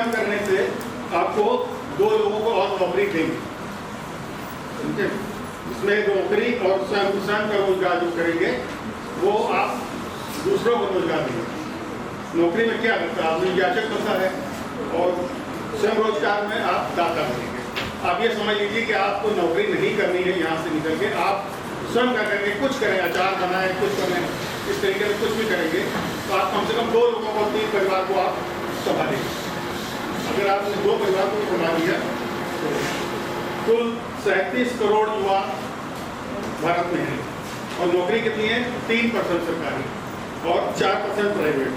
स्वयं करने से आपको 2 लोगों को और नौकरी देंगे, ठीक है। इसमें नौकरी और स्वयं का रोजगार जो करेंगे वो आप दूसरों को रोजगार देंगे। नौकरी में क्या करता है, आदमी याचक बनता है, और स्वयं रोजगार में आप दाता बनेंगे। आप ये समझ लीजिए कि आपको नौकरी नहीं करनी है, यहाँ से निकल के आप स्वयं का करेंगे, कुछ करें, अचार बनाएं, कुछ करें, इस तरीके से कुछ भी करेंगे तो आप कम से कम 2 लोगों को, 3 परिवार को आप संभालेंगे। अगर आपने 2 परिवार को संभाल लिया तो कुल 37 करोड़ युवा भारत में है, और नौकरी कितनी है, 3% सरकारी और 4% प्राइवेट,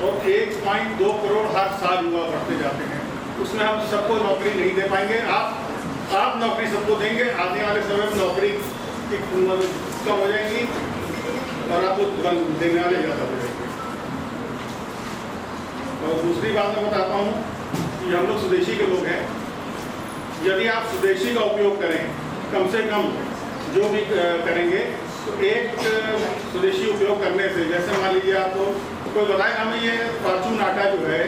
और 1.2 करोड़ हर साल युवा बढ़ते जाते हैं। उसमें हम सबको नौकरी नहीं दे पाएंगे। आप नौकरी सबको देंगे, आने वाले समय में नौकरी की कम हो जाएंगी और आपको देने वाले ज़्यादा हो जाएंगे। और दूसरी बात मैं बताता हूँ कि हम लोग स्वदेशी के लोग हैं। यदि आप स्वदेशी का उपयोग करें, कम से कम जो भी करेंगे, तो एक स्वदेशी उपयोग करने से, जैसे मान लीजिए आपको कोई बताए हमें ये फॉर्चून आटा जो है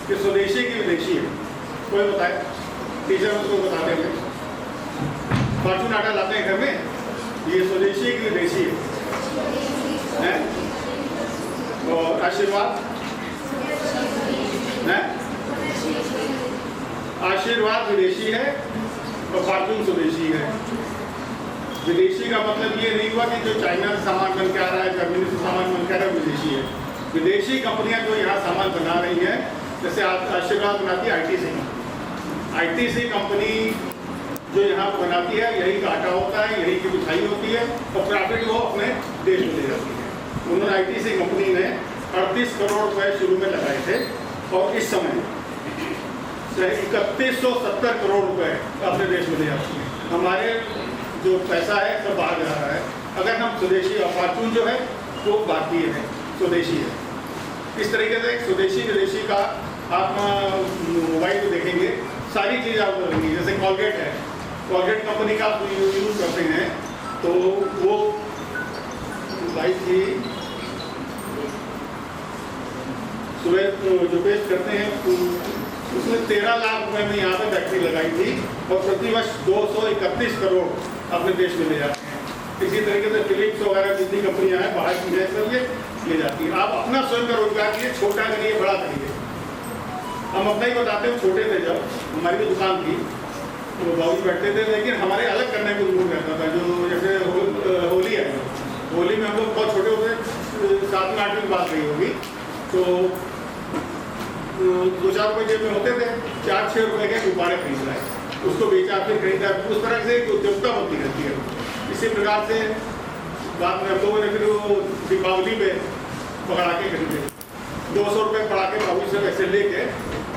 कि स्वदेशी की विदेशी है, कोई बताए, टीचर उसको बताते हैं। फॉर्चून आटा लाते हैं घर में, ये स्वदेशी की विदेशी है, और आशीर्वाद है, आशीर्वाद विदेशी है और फॉर्चून स्वदेशी है। विदेशी का मतलब ये नहीं हुआ कि जो चाइना से सामान बन के आ रहा है, जर्मनी से सामान बन के आ रहा है, विदेशी है। विदेशी कंपनियां जो यहाँ सामान बना रही हैं, जैसे आशीर्वाद बनाती है आईटीसी कंपनी जो यहाँ बनाती है, यही का आटा होता है, यही की मिठाई होती है, और प्रॉफिट वो अपने देश में ले जाती है। उन्होंने आईटीसी कंपनी ने 38 करोड़ रुपए शुरू में लगाए थे, और इस समय 3170 करोड़ रुपए अपने देश में ले जाती है। हमारे जो पैसा है सब बाहर जा रहा है। अगर हम स्वदेशी, और फॉर्चून जो है वो भारतीय है, स्वदेशी है। इस तरीके से एक स्वदेशी विदेशी का आप मोबाइल में देखेंगे, सारी चीज़ आप करेंगी। जैसे कॉलगेट है, कॉलगेट कंपनी का आप यूज़ करते हैं तो वो लाइट की सुबह जो पेस्ट करते हैं उसमें 13 लाख रुपए में यहाँ पे फैक्ट्री लगाई थी, और प्रतिवर्ष 231 करोड़ अपने देश में ले जाते हैं। इसी तरीके से फिलिप्स वगैरह जितनी कंपनियां हैं बाहर की है, सब ये ले जाती है। आप अपना स्वयं का रोजगार कीजिए, छोटा करिए, बड़ा करिए। हम अपना ही बताते हैं, छोटे थे जब हमारी भी दुकान थी तो बाबू बैठते थे, लेकिन हमारे अलग करने को जरूर रहता था। जो जैसे होली है, होली में हम लोग बहुत छोटे होते, 7 में 8वीं बात रही होगी, तो 2-4 रुपये जेब में होते थे, 4-6 रुपये के गुब्बारे खरीद रहे, उसको बेचा, फिर खरीदा। उस तरह से उद्योगता होती रहती है। इसी प्रकार से बाद में हम लोगों ने फिर वो दीपावली पे पकड़ाके खरीदे, 200 रुपये पड़ाके बाबू से पैसे लेके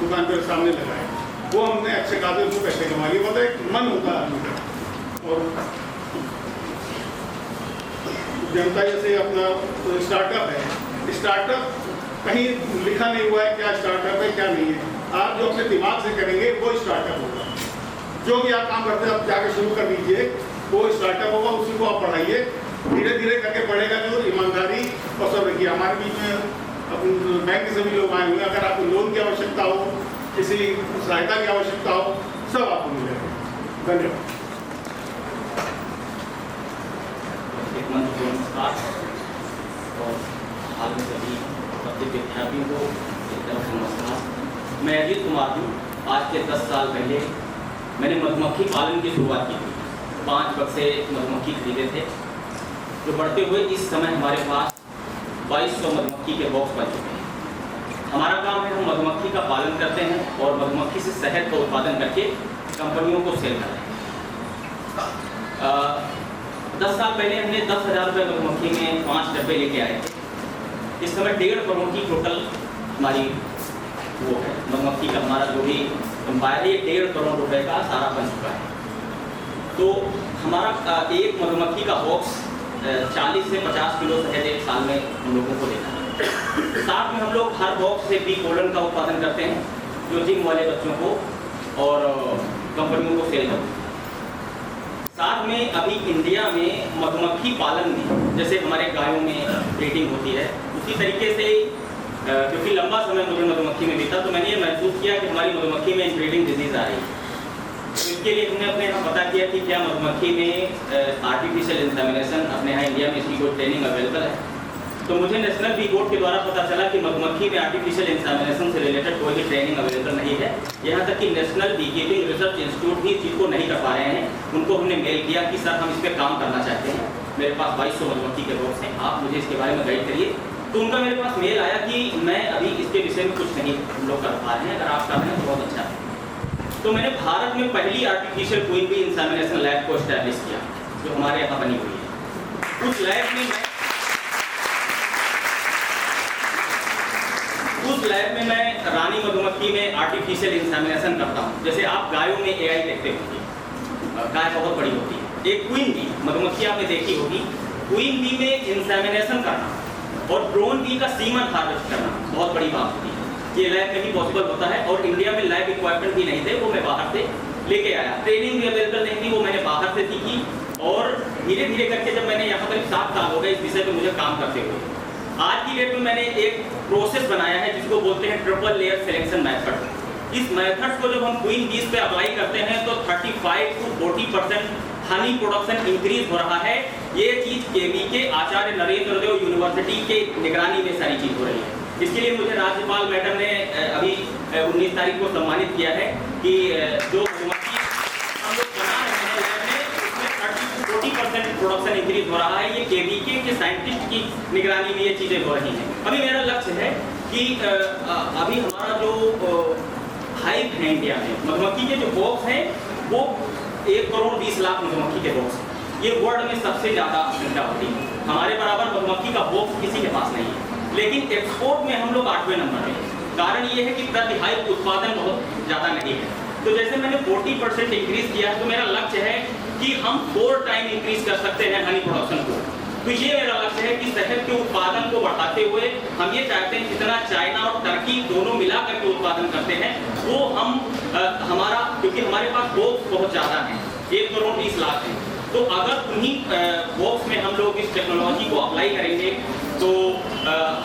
दुकान पर सामने लगाए। वो हमने अच्छे खासे उसको पैसे कमा लिए। मतलब एक मन होता है आदमी का। और जनता जैसे अपना स्टार्टअप है, स्टार्टअप कहीं लिखा नहीं हुआ है क्या स्टार्टअप है क्या नहीं है। आप जो अपने दिमाग से करेंगे वो स्टार्टअप होगा। जो भी आप काम करते हैं आप जाके शुरू कर दीजिए, वो स्टार्टअप होगा, उसी को आप बढ़ाइए, धीरे धीरे करके बढ़ेगा। जो ईमानदारी और सब रखिए। हमारे बीच में बैंक के सभी लोग आए हुए हैं, अगर आपको लोन की आवश्यकता हो, किसी सहायता की आवश्यकता हो, सब आपको मिलेगा। धन्यवाद। नमस्कार और हाल में सभी विद्यार्थियों को नमस्कार। मैं अजीत कुमार हूँ। आज के 10 साल पहले मैंने मधुमक्खी पालन की शुरुआत की थी। 5 बक्से मधुमक्खी खरीदे थे, जो बढ़ते हुए इस समय हमारे पास 2200 मधुमक्खी के बॉक्स बन चुके हैं। हमारा काम है, हम मधुमक्खी का पालन करते हैं और मधुमक्खी से शहद का उत्पादन करके कंपनियों को सेल करते हैं। 10 साल पहले हमने 10,000 रुपये मधुमक्खी में 5 डब्बे लेके आए थे। इस समय 1.5 करोड़ की टोटल हमारी वो है मधुमक्खी का, हमारा जो भी एम्पायर है 1.5 करोड़ रुपए का सारा बन चुका है। तो हमारा एक मधुमक्खी का बॉक्स 40 से 50 किलो शहद एक साल में हम लोगों को देता है। साथ में हम लोग हर बॉक्स से बी कोलन का उत्पादन करते हैं, जो जिम वाले बच्चों को और कंपनियों को सेल करते हैं। साथ में अभी इंडिया में मधुमक्खी पालन में जैसे हमारे गायों में ब्रीडिंग होती है, उसी तरीके से क्योंकि लंबा समय मुझे मधुमक्खी में बीता, तो मैंने ये महसूस किया कि हमारी मधुमक्खी में इनब्रीडिंग डिजीज़ आ रही है। तो इसके लिए हमने अपने यहाँ पता किया कि क्या मधुमक्खी में आर्टिफिशियल इंसेमिनेशन अपने यहाँ इंडिया में इसकी कोई ट्रेनिंग अवेलेबल है। तो मुझे नेशनल बी बोर्ड के द्वारा पता चला कि मधुमक्खी में आर्टिफिशियल इंसेमिनेशन से रिलेटेड कोई भी ट्रेनिंग अवेलेबल नहीं है। यहाँ तक कि national bee keeping research institute भी इस चीज़ को नहीं कर पा रहे हैं। उनको हमने मेल किया कि सर हम इस पर काम करना चाहते हैं, मेरे पास 2200 मधुमक्खी के बॉक्स हैं, आप मुझे इसके बारे में गाइड करिए। तो उनका मेरे पास मेल आया कि मैं अभी इसके विषय में कुछ नहीं हम लोग कर पा रहे हैं, अगर आप कर रहे हैं तो बहुत अच्छा है। तो मैंने भारत में पहली artificial queen bee insemination lab को एस्टैब्लिश किया, जो हमारे यहाँ बनी हुई है। उस लैब में मैं रानी मधुमक्खी में आर्टिफिशियल इंसेमिनेशन करता हूँ। जैसे आप गायों में एआई देखते होंगे, गाय बहुत बड़ी होती है। एक क्वीन बी मधुमक्खी आपने देखी होगी, क्वीन बी में इंसेमिनेशन करना और ड्रोन बी का सीमन हार्वेस्ट करना बहुत बड़ी बात होती है। ये लैब में ही पॉसिबल होता है और इंडिया में लैब इक्विपमेंट भी नहीं थे, वो मैं बाहर से लेके आया। ट्रेनिंग भी अवेलेबल नहीं थी, वो मैंने बाहर से सीखी और धीरे धीरे करके जब मैंने यहाँ पर 7 साल हो गए इस विषय पर मुझे काम करते हुए, आज की डेट में मैंने एक प्रोसेस बनाया है जिसको बोलते हैं ट्रिपल लेयर सिलेक्शन मेथड। इस मेथड को जब हम क्वीन बीज पे अप्लाई करते हैं तो 35 to 40% हनी प्रोडक्शन इंक्रीज हो रहा है। ये चीज केवी के आचार्य नरेंद्र देव यूनिवर्सिटी के निगरानी में सारी चीज हो रही है। इसके लिए मुझे राज्यपाल मैडम ने अभी 19 तारीख को सम्मानित किया है कि जो मधुमक्खी हम लोग बना रहे हैं लैब में, उसमें 30 to 40% प्रोडक्शन इंक्रीज हो रहा है। ये केवीके के साइंटिस्ट की निगरानी में ये चीजें हो रही हैं। अभी मेरा लक्ष्य है कि अभी हमारा जो हाइव है इंडिया में, मधुमक्खी के जो बॉक्स हैं वो 1 करोड़ 20 लाख मधुमक्खी के बॉक्स हैं। ये वर्ल्ड में सबसे ज़्यादा संख्या होती है। हमारे बराबर मधुमक्खी का बॉक्स किसी के पास नहीं है, लेकिन एक्सपोर्ट में हम लोग 8वें नंबर में। कारण ये है कि प्रति हाइव उत्पादन बहुत ज़्यादा नहीं है। तो जैसे मैंने 40% इंक्रीज किया है, तो मेरा लक्ष्य है कि हम 4 टाइम इंक्रीज कर सकते हैं हनी प्रोडक्शन को। तो ये मेरा लक्ष्य है कि शहद के उत्पादन को बढ़ाते हुए हम ये चाहते हैं जितना चाइना और टर्की दोनों मिला करके उत्पादन करते हैं वो हम हमारा, क्योंकि हमारे पास बॉक्स बहुत ज़्यादा है, 1 करोड़ 20 लाख है। तो अगर उन्हीं बॉक्स में हम लोग इस टेक्नोलॉजी को अप्लाई करेंगे तो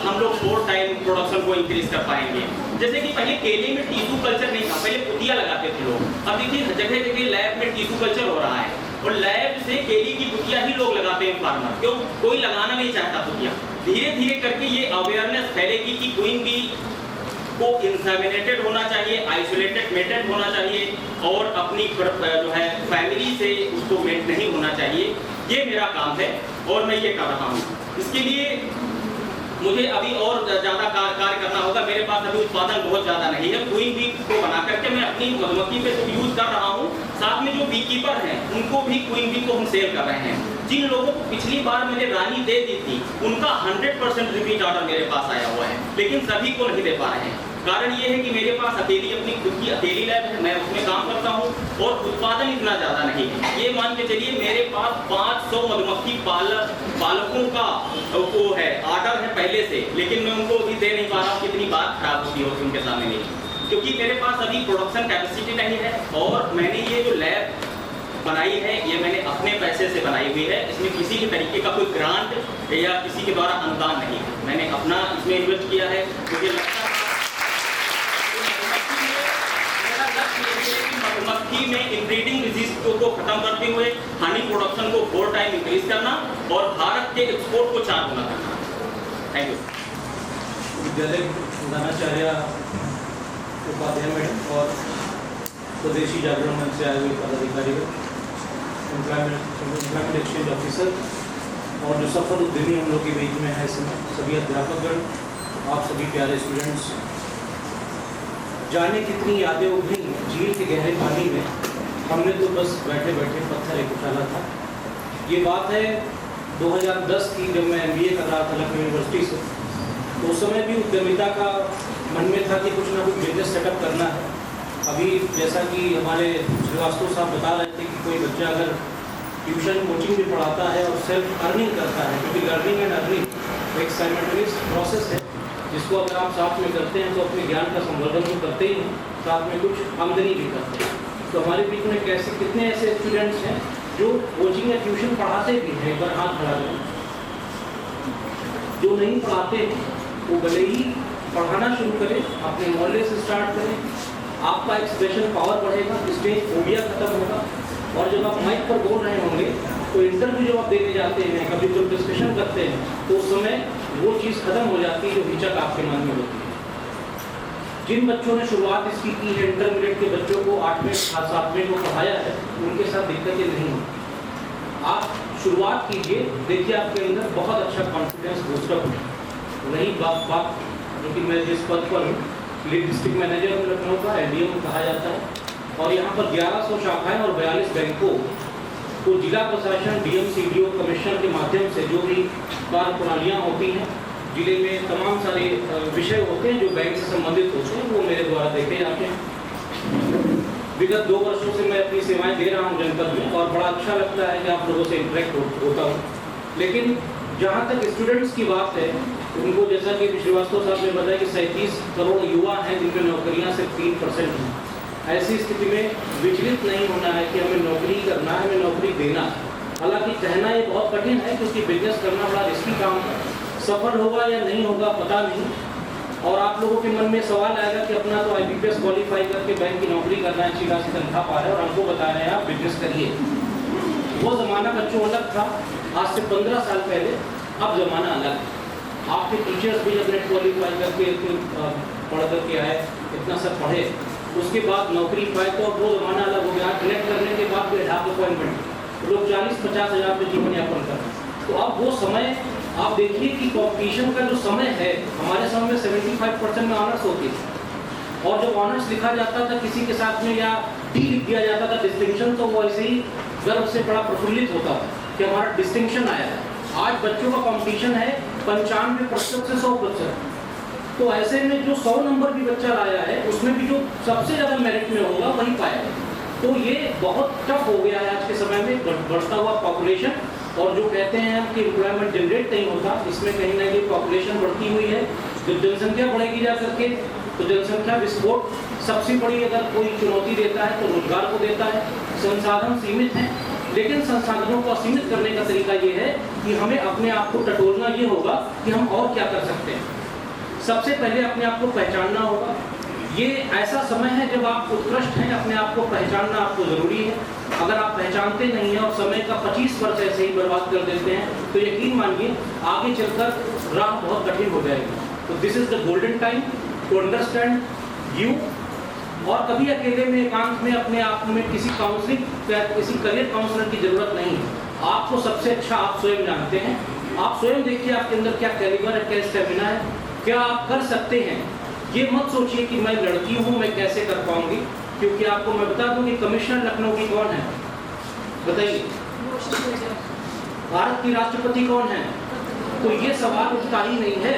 हम लोग 4 टाइम प्रोडक्शन को इंक्रीज कर पाएंगे। जैसे कि पहले केले में टिश्यू कल्चर नहीं था, पहले पुतिया लगाते थे लोग। अब देखिए जगह जगह लैब में टिश्यू कल्चर हो रहा है और लैब से केले की पुतिया ही लोग लगाते हैं फार्मर। क्यों? कोई लगाना नहीं चाहता पुतिया। धीरे धीरे करके ये अवेयरनेस फैलेगी कि क्वीन बी को इंसेमिनेटेड होना चाहिए, आइसोलेटेड मेटेड होना चाहिए और अपनी जो है फैमिली से उसको मेट नहीं होना चाहिए। ये मेरा काम है और मैं ये कर रहा हूँ। इसके लिए मुझे अभी और ज़्यादा कार्य करना होगा। मेरे पास अभी उत्पादन बहुत ज़्यादा नहीं है। क्वीन बी को बना करके मैं अपनी मधुमक्खी पे तो यूज़ कर रहा हूँ, साथ में जो बी कीपर हैं उनको भी क्वीन बी को हम सेल कर रहे हैं। जिन लोगों को पिछली बार मैंने रानी दे दी थी उनका 100% रिपीट ऑर्डर मेरे पास आया हुआ है, लेकिन सभी को नहीं दे पा रहे हैं। कारण ये है कि मेरे पास अकेली अपनी खुद की अकेली लैब है, मैं उसमें काम करता हूँ और उत्पादन इतना ज़्यादा नहीं है। ये मान के चलिए मेरे पास 500 मधुमक्खी पालकों का वो है ऑर्डर है पहले से, लेकिन मैं उनको अभी दे नहीं पा रहा हूँ। कितनी बात खराब होती होगी उनके सामने मेरी, क्योंकि मेरे पास अभी प्रोडक्शन कैपेसिटी नहीं है। और मैंने ये जो लैब बनाई है ये मैंने अपने पैसे से बनाई हुई है। इसमें किसी भी तरीके का कोई ग्रांट या किसी के द्वारा अनुदान नहीं है, मैंने अपना इसमें इन्वेस्ट किया है। मुझे लगता है मधुमक्खी में इनब्रीडिंग डिजीज को खत्म करते हुए हनी प्रोडक्शन को 4 टाइम इंक्रीज करना और भारत के एक्सपोर्ट को 4 गुना करना। Thank you. विद्यालय प्रधानाचार्य उपाध्याय मैडम और स्वदेशी जागरण मंच से आए हुए पदाधिकारी, एम्प्लॉयमेंट एक्सचेंज ऑफिसर और जो सफल उद्यमी हम लोग के बीच में है, सभी अध्यापकगण, आप सभी प्यारे स्टूडेंट्स। जाने कितनी यादें उभरी झील के गहरे पानी में, हमने तो बस बैठे बैठे पत्थर एक उछाला था। ये बात है 2010 की, जब मैं MBA कर रहा था लखनऊ यूनिवर्सिटी से। तो उस समय भी उद्यमिता का मन में था कि कुछ ना कुछ बिजनेस सेटअप करना है। अभी जैसा कि हमारे श्रीवास्तव साहब बता रहे थे कि कोई बच्चा अगर ट्यूशन कोचिंग भी पढ़ाता है और सेल्फ अर्निंग करता है, क्योंकि लर्निंग एंड अर्निंग एक साइमल्टेनियस प्रोसेस है, जिसको अगर आप साथ में करते हैं तो अपने ज्ञान का संवर्धन तो करते ही हैं, साथ में कुछ आमदनी भी करते हैं। तो हमारे बीच में कितने ऐसे स्टूडेंट्स हैं जो कोचिंग या ट्यूशन पढ़ाते भी हैं? एक बार हाथ खड़ा करें। जो नहीं पढ़ाते वो भले ही पढ़ाना शुरू करें, अपने मोहल्ले से स्टार्ट करें, आपका एक्सप्रेशन पावर बढ़ेगा, स्टेज फोबिया खत्म होगा। और जब आप माइक पर बोल रहे होंगे तो इंटरव्यू जब आप देने जाते हैं, कभी जब डिस्कशन करते हैं, तो उस समय वो चीज़ खत्म हो जाती है जो हिचक आपके मन में होती है। जिन बच्चों ने शुरुआत इसकी की है, इंटरमीडिएट के बच्चों को 8वें 7वें को पढ़ाया है, उनके साथ दिक्कतें नहीं होती। आप शुरुआत कीजिए, देखिए आपके अंदर बहुत अच्छा कॉन्फिडेंस बूस्टअप है। रही बात जो कि मैं जिस पद पर हूँ, लीड डिस्ट्रिक्ट मैनेजर हूँ लखनऊ का, LDM कहा जाता है, और यहाँ पर 1100 शाखाएँ और 42 बैंकों को जिला प्रशासन, DM, CDO, कमिश्नर के माध्यम से जो भी कार्य प्रणालियाँ होती हैं, जिले में तमाम सारे विषय होते हैं जो बैंक से संबंधित होते हैं, वो मेरे द्वारा देखे जाते हैं। विगत 2 वर्षों से मैं अपनी सेवाएं दे रहा हूं जनपद में, और बड़ा अच्छा लगता है कि आप लोगों से इंटरेक्ट होता हूं। लेकिन जहां तक स्टूडेंट्स की बात है, उनको जैसा कि श्रीवास्तव साहब ने बताया कि 37 करोड़ युवा हैं जिनमें नौकरियां सिर्फ 3% हैं। ऐसी स्थिति में विचलित नहीं होना है कि हमें नौकरी करना है, हमें नौकरी देना है। हालांकि कहना ये बहुत कठिन है, क्योंकि बिजनेस करना बड़ा रिस्की काम है। सफल होगा या नहीं होगा पता नहीं, और आप लोगों के मन में सवाल आएगा कि अपना तो IBPS क्वालिफाई करके बैंक की नौकरी करना है, अच्छी खासी तनख्वाह पा रहे हैं, और हमको बता रहे हैं आप बिजनेस करिए। वो ज़माना बच्चों अलग था, आज से 15 साल पहले, अब ज़माना अलग है। आपके टीचर्स भी जब नेट क्वालिफाई करके पढ़ करके आए, इतना सब पढ़े, उसके बाद नौकरी पाए, तो अब वो ज़माना अलग हो गया। कनेक्ट करने के बाद भी ढाक अपॉइंटमेंट, लोग 40-50 हज़ार पे जीवन यापन कर रहे हैं। तो अब वो समय आप देखिए कि कॉम्पिटिशन का जो समय है, हमारे समय में 75% में ऑनर्स होती थी, और जब ऑनर्स लिखा जाता था किसी के साथ में या डी लिख दिया जाता था डिस्टिंक्शन, तो वो ऐसे ही गर्व से बड़ा प्रफुल्लित होता था कि हमारा डिस्टिंक्शन आया है। आज बच्चों का कॉम्पिटिशन है 95% से 100%। तो ऐसे में जो 100 नंबर भी बच्चा लाया है, उसमें भी जो सबसे ज़्यादा मेरिट में होगा वही पाएगा। तो ये बहुत टफ हो गया है आज के समय में, बढ़ता हुआ पॉपुलेशन, और जो कहते हैं कि एम्प्लॉयमेंट जनरेट नहीं होता, इसमें कहीं ना कहीं पॉपुलेशन बढ़ती हुई है। जब जनसंख्या बढ़ेगी जा करके, तो जनसंख्या विस्फोट सबसे बड़ी अगर कोई चुनौती देता है तो रोजगार को देता है। संसाधन सीमित हैं, लेकिन संसाधनों को सीमित करने का तरीका ये है कि हमें अपने आप को टटोलना ये होगा कि हम और क्या कर सकते हैं। सबसे पहले अपने आप को पहचानना होगा। ये ऐसा समय है जब आप उत्कृष्ट हैं, अपने आप को पहचानना आपको ज़रूरी है। अगर आप पहचानते नहीं हैं और समय का 25 वर्ष ऐसे ही बर्बाद कर देते हैं, तो यकीन मानिए आगे चलकर राह बहुत कठिन हो जाएगी। तो this is the golden time to understand you. और कभी अकेले में, एकांत में, अपने आप में किसी काउंसलिंग, किसी करियर काउंसलर की ज़रूरत नहीं है। आपको सबसे अच्छा आप स्वयं जानते हैं। आप स्वयं देखिए आपके अंदर क्या कैलिबर है, क्या स्टेमिना है, क्या आप कर सकते हैं। ये मत सोचिए कि मैं लड़की हूँ, मैं कैसे कर पाऊंगी, क्योंकि आपको मैं बता दूं कि कमिश्नर लखनऊ की कौन है, बताइए। भारत की राष्ट्रपति कौन है? तो ये सवाल उठता ही नहीं है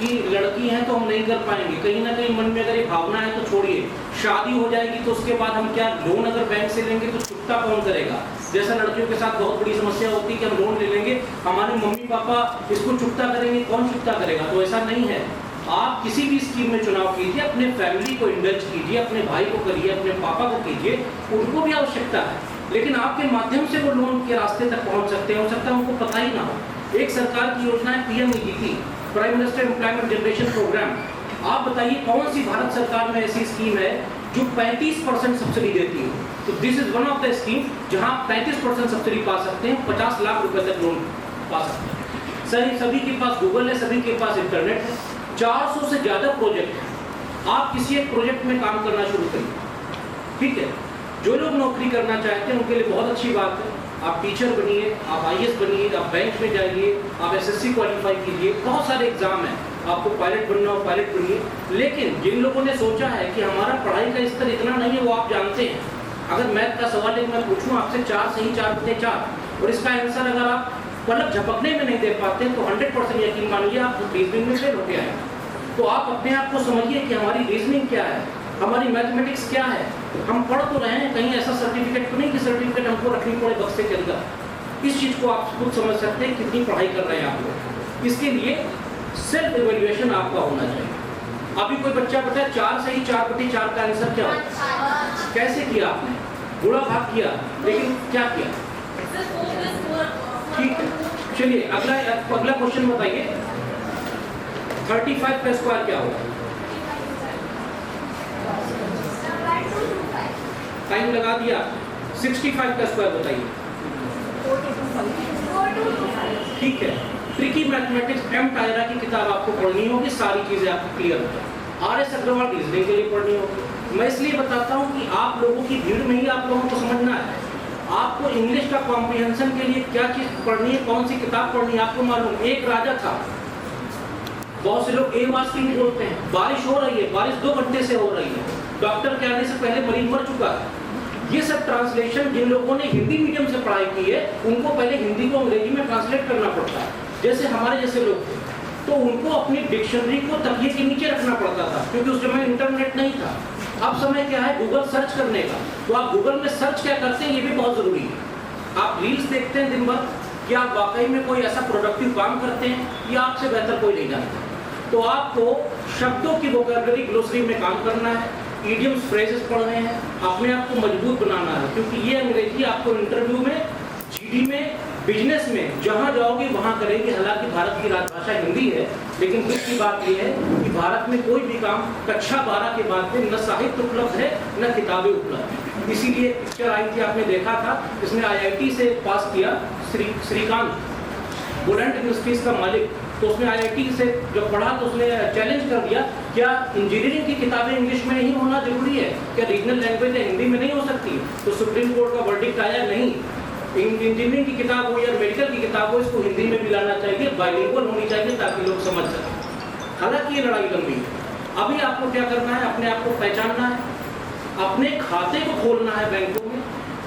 कि लड़की हैं तो हम नहीं कर पाएंगे। कहीं ना कहीं मन में अगर ये भावना है तो छोड़िए। शादी हो जाएगी तो उसके बाद हम क्या लोन अगर बैंक से लेंगे तो चुकता कौन करेगा? जैसा लड़कियों के साथ बहुत बड़ी समस्या होती है कि हम लोन ले लेंगे, हमारे मम्मी पापा इसको चुकता करेंगे, कौन चुकता करेगा? तो ऐसा नहीं है। आप किसी भी स्कीम में चुनाव कीजिए, अपने फैमिली को इंडल्ज कीजिए, अपने भाई को करिए, अपने पापा को कीजिए, उनको भी आवश्यकता है, लेकिन आपके माध्यम से वो लोन के रास्ते तक पहुंच सकते हैं। हो सकता है उनको पता ही ना हो। एक सरकार की योजना है PMEGP, prime minister employment generation programme. आप बताइए कौन सी भारत सरकार में ऐसी स्कीम है जो 35% सब्सिडी देती है? तो this is one of the scheme जहां 35% सब्सिडी पा सकते हैं, 50 लाख रुपए तक लोन पा सकते हैं। सभी के पास गूगल है, सभी के पास इंटरनेट है। 400 से ज़्यादा प्रोजेक्ट है। आप किसी एक प्रोजेक्ट में काम करना शुरू करिए, ठीक है। जो लोग नौकरी करना चाहते हैं उनके लिए बहुत अच्छी बात है। आप टीचर बनिए, आप IAS बनिए, आप बैंक में जाइए, आप SSC क्वालिफाई कीजिए, बहुत सारे एग्जाम हैं। आपको पायलट बनना हो पायलट बनिए। लेकिन जिन लोगों ने सोचा है कि हमारा पढ़ाई का स्तर इतना नहीं है, वो आप जानते हैं। अगर मैथ का सवाल एक मैं पूछूं आपसे, 4 सही 4 बटे 4, और इसका आंसर अगर आप पलक झपकने में नहीं दे पाते तो 100% यकीन मानिए आप रीजनिंग में फेल होके आए। तो आप अपने आप को समझिए कि हमारी रीजनिंग क्या है, हमारी मैथमेटिक्स क्या है। हम पढ़ तो रहे हैं, कहीं ऐसा सर्टिफिकेट तो नहीं कि सर्टिफिकेट हमको रखनी पड़े बक्से के अंदर। इस चीज़ को आप खुद समझ सकते हैं कितनी पढ़ाई कर रहे हैं आप लोग। इसके लिए सेल्फ इवेल्युएशन आपका होना चाहिए। अभी कोई बच्चा बताए 4 सही 4 बटे 4 का आंसर क्या हो? कैसे किया आपने? गुणा भाग किया, लेकिन क्या किया? ठीक है, चलिए अगला क्वेश्चन बताइए। 35 का स्क्वायर क्या होगा? टाइम लगा दिया। 65 का स्क्वायर बताइए। ठीक है, ट्रिकी मैथमेटिक्स एम टायरा की किताब आपको पढ़नी होगी, सारी चीजें आपको क्लियर हो। आर.एस. अग्रवाल रीजनिंग के लिए पढ़नी होगी। मैं इसलिए बताता हूँ कि आप लोगों की भीड़ में ही आप लोगों को समझना है। आपको इंग्लिश का कॉम्प्रिहेंशन के लिए क्या चीज पढ़नी है, कौन सी किताब पढ़नी है, आपको मालूम। एक राजा था, बहुत से लोग ए वास की बोलते हैं। बारिश हो रही है, बारिश 2 घंटे से हो रही है, डॉक्टर के आने से पहले मरीज मर चुका है। ये सब ट्रांसलेशन जिन लोगों ने हिंदी मीडियम से पढ़ाई की है, उनको पहले हिंदी को अंग्रेजी में ट्रांसलेट करना पड़ता है। जैसे हमारे जैसे लोग थे, तो उनको अपनी डिक्शनरी को तकिए के नीचे रखना पड़ता था, क्योंकि उस समय इंटरनेट नहीं था। अब समय क्या है, गूगल सर्च करने का। तो आप गूगल में सर्च क्या करते हैं, ये भी बहुत जरूरी है। आप रील्स देखते हैं दिन भर, क्या आप वाकई में कोई ऐसा प्रोडक्टिव काम करते हैं, या आपसे बेहतर कोई नहीं जानता। तो आपको शब्दों की वोकैबुलरी ग्लोसरी में काम करना है, इडियम्स फ्रेजेस पढ़ने हैं, अपने आप को मजबूत बनाना है, क्योंकि ये अंग्रेजी आपको इंटरव्यू में, जीडी में, बिजनेस में जहां जाओगे वहां करेंगे। हालांकि भारत की राजभाषा हिंदी है, लेकिन दुख की बात यह है कि भारत में कोई भी काम कक्षा 12 के बाद में न साहित्य उपलब्ध है न किताबें उपलब्ध है। इसीलिए पिक्चर आई थी, आपने देखा था, इसने IIT से पास किया, श्रीकांत, बुलेंट इंडस्ट्रीज का मालिक। तो उसने IIT से जब पढ़ा तो उसने चैलेंज कर दिया, क्या इंजीनियरिंग की किताबें इंग्लिश में नहीं होना जरूरी है, क्या रीजनल लैंग्वेज हिंदी में नहीं हो सकती? तो सुप्रीम कोर्ट का वर्डिक्ट आया, नहीं, इंजीनियरिंग की किताब हो या मेडिकल की किताब हो, इसको हिंदी में भी लाना चाहिए, बाइलिंगुअल होनी चाहिए ताकि लोग समझ सकें। हालांकि ये लड़ाई लंबी है। अभी आपको क्या करना है, अपने आप को पहचानना है, अपने खाते को खोलना है बैंकों में।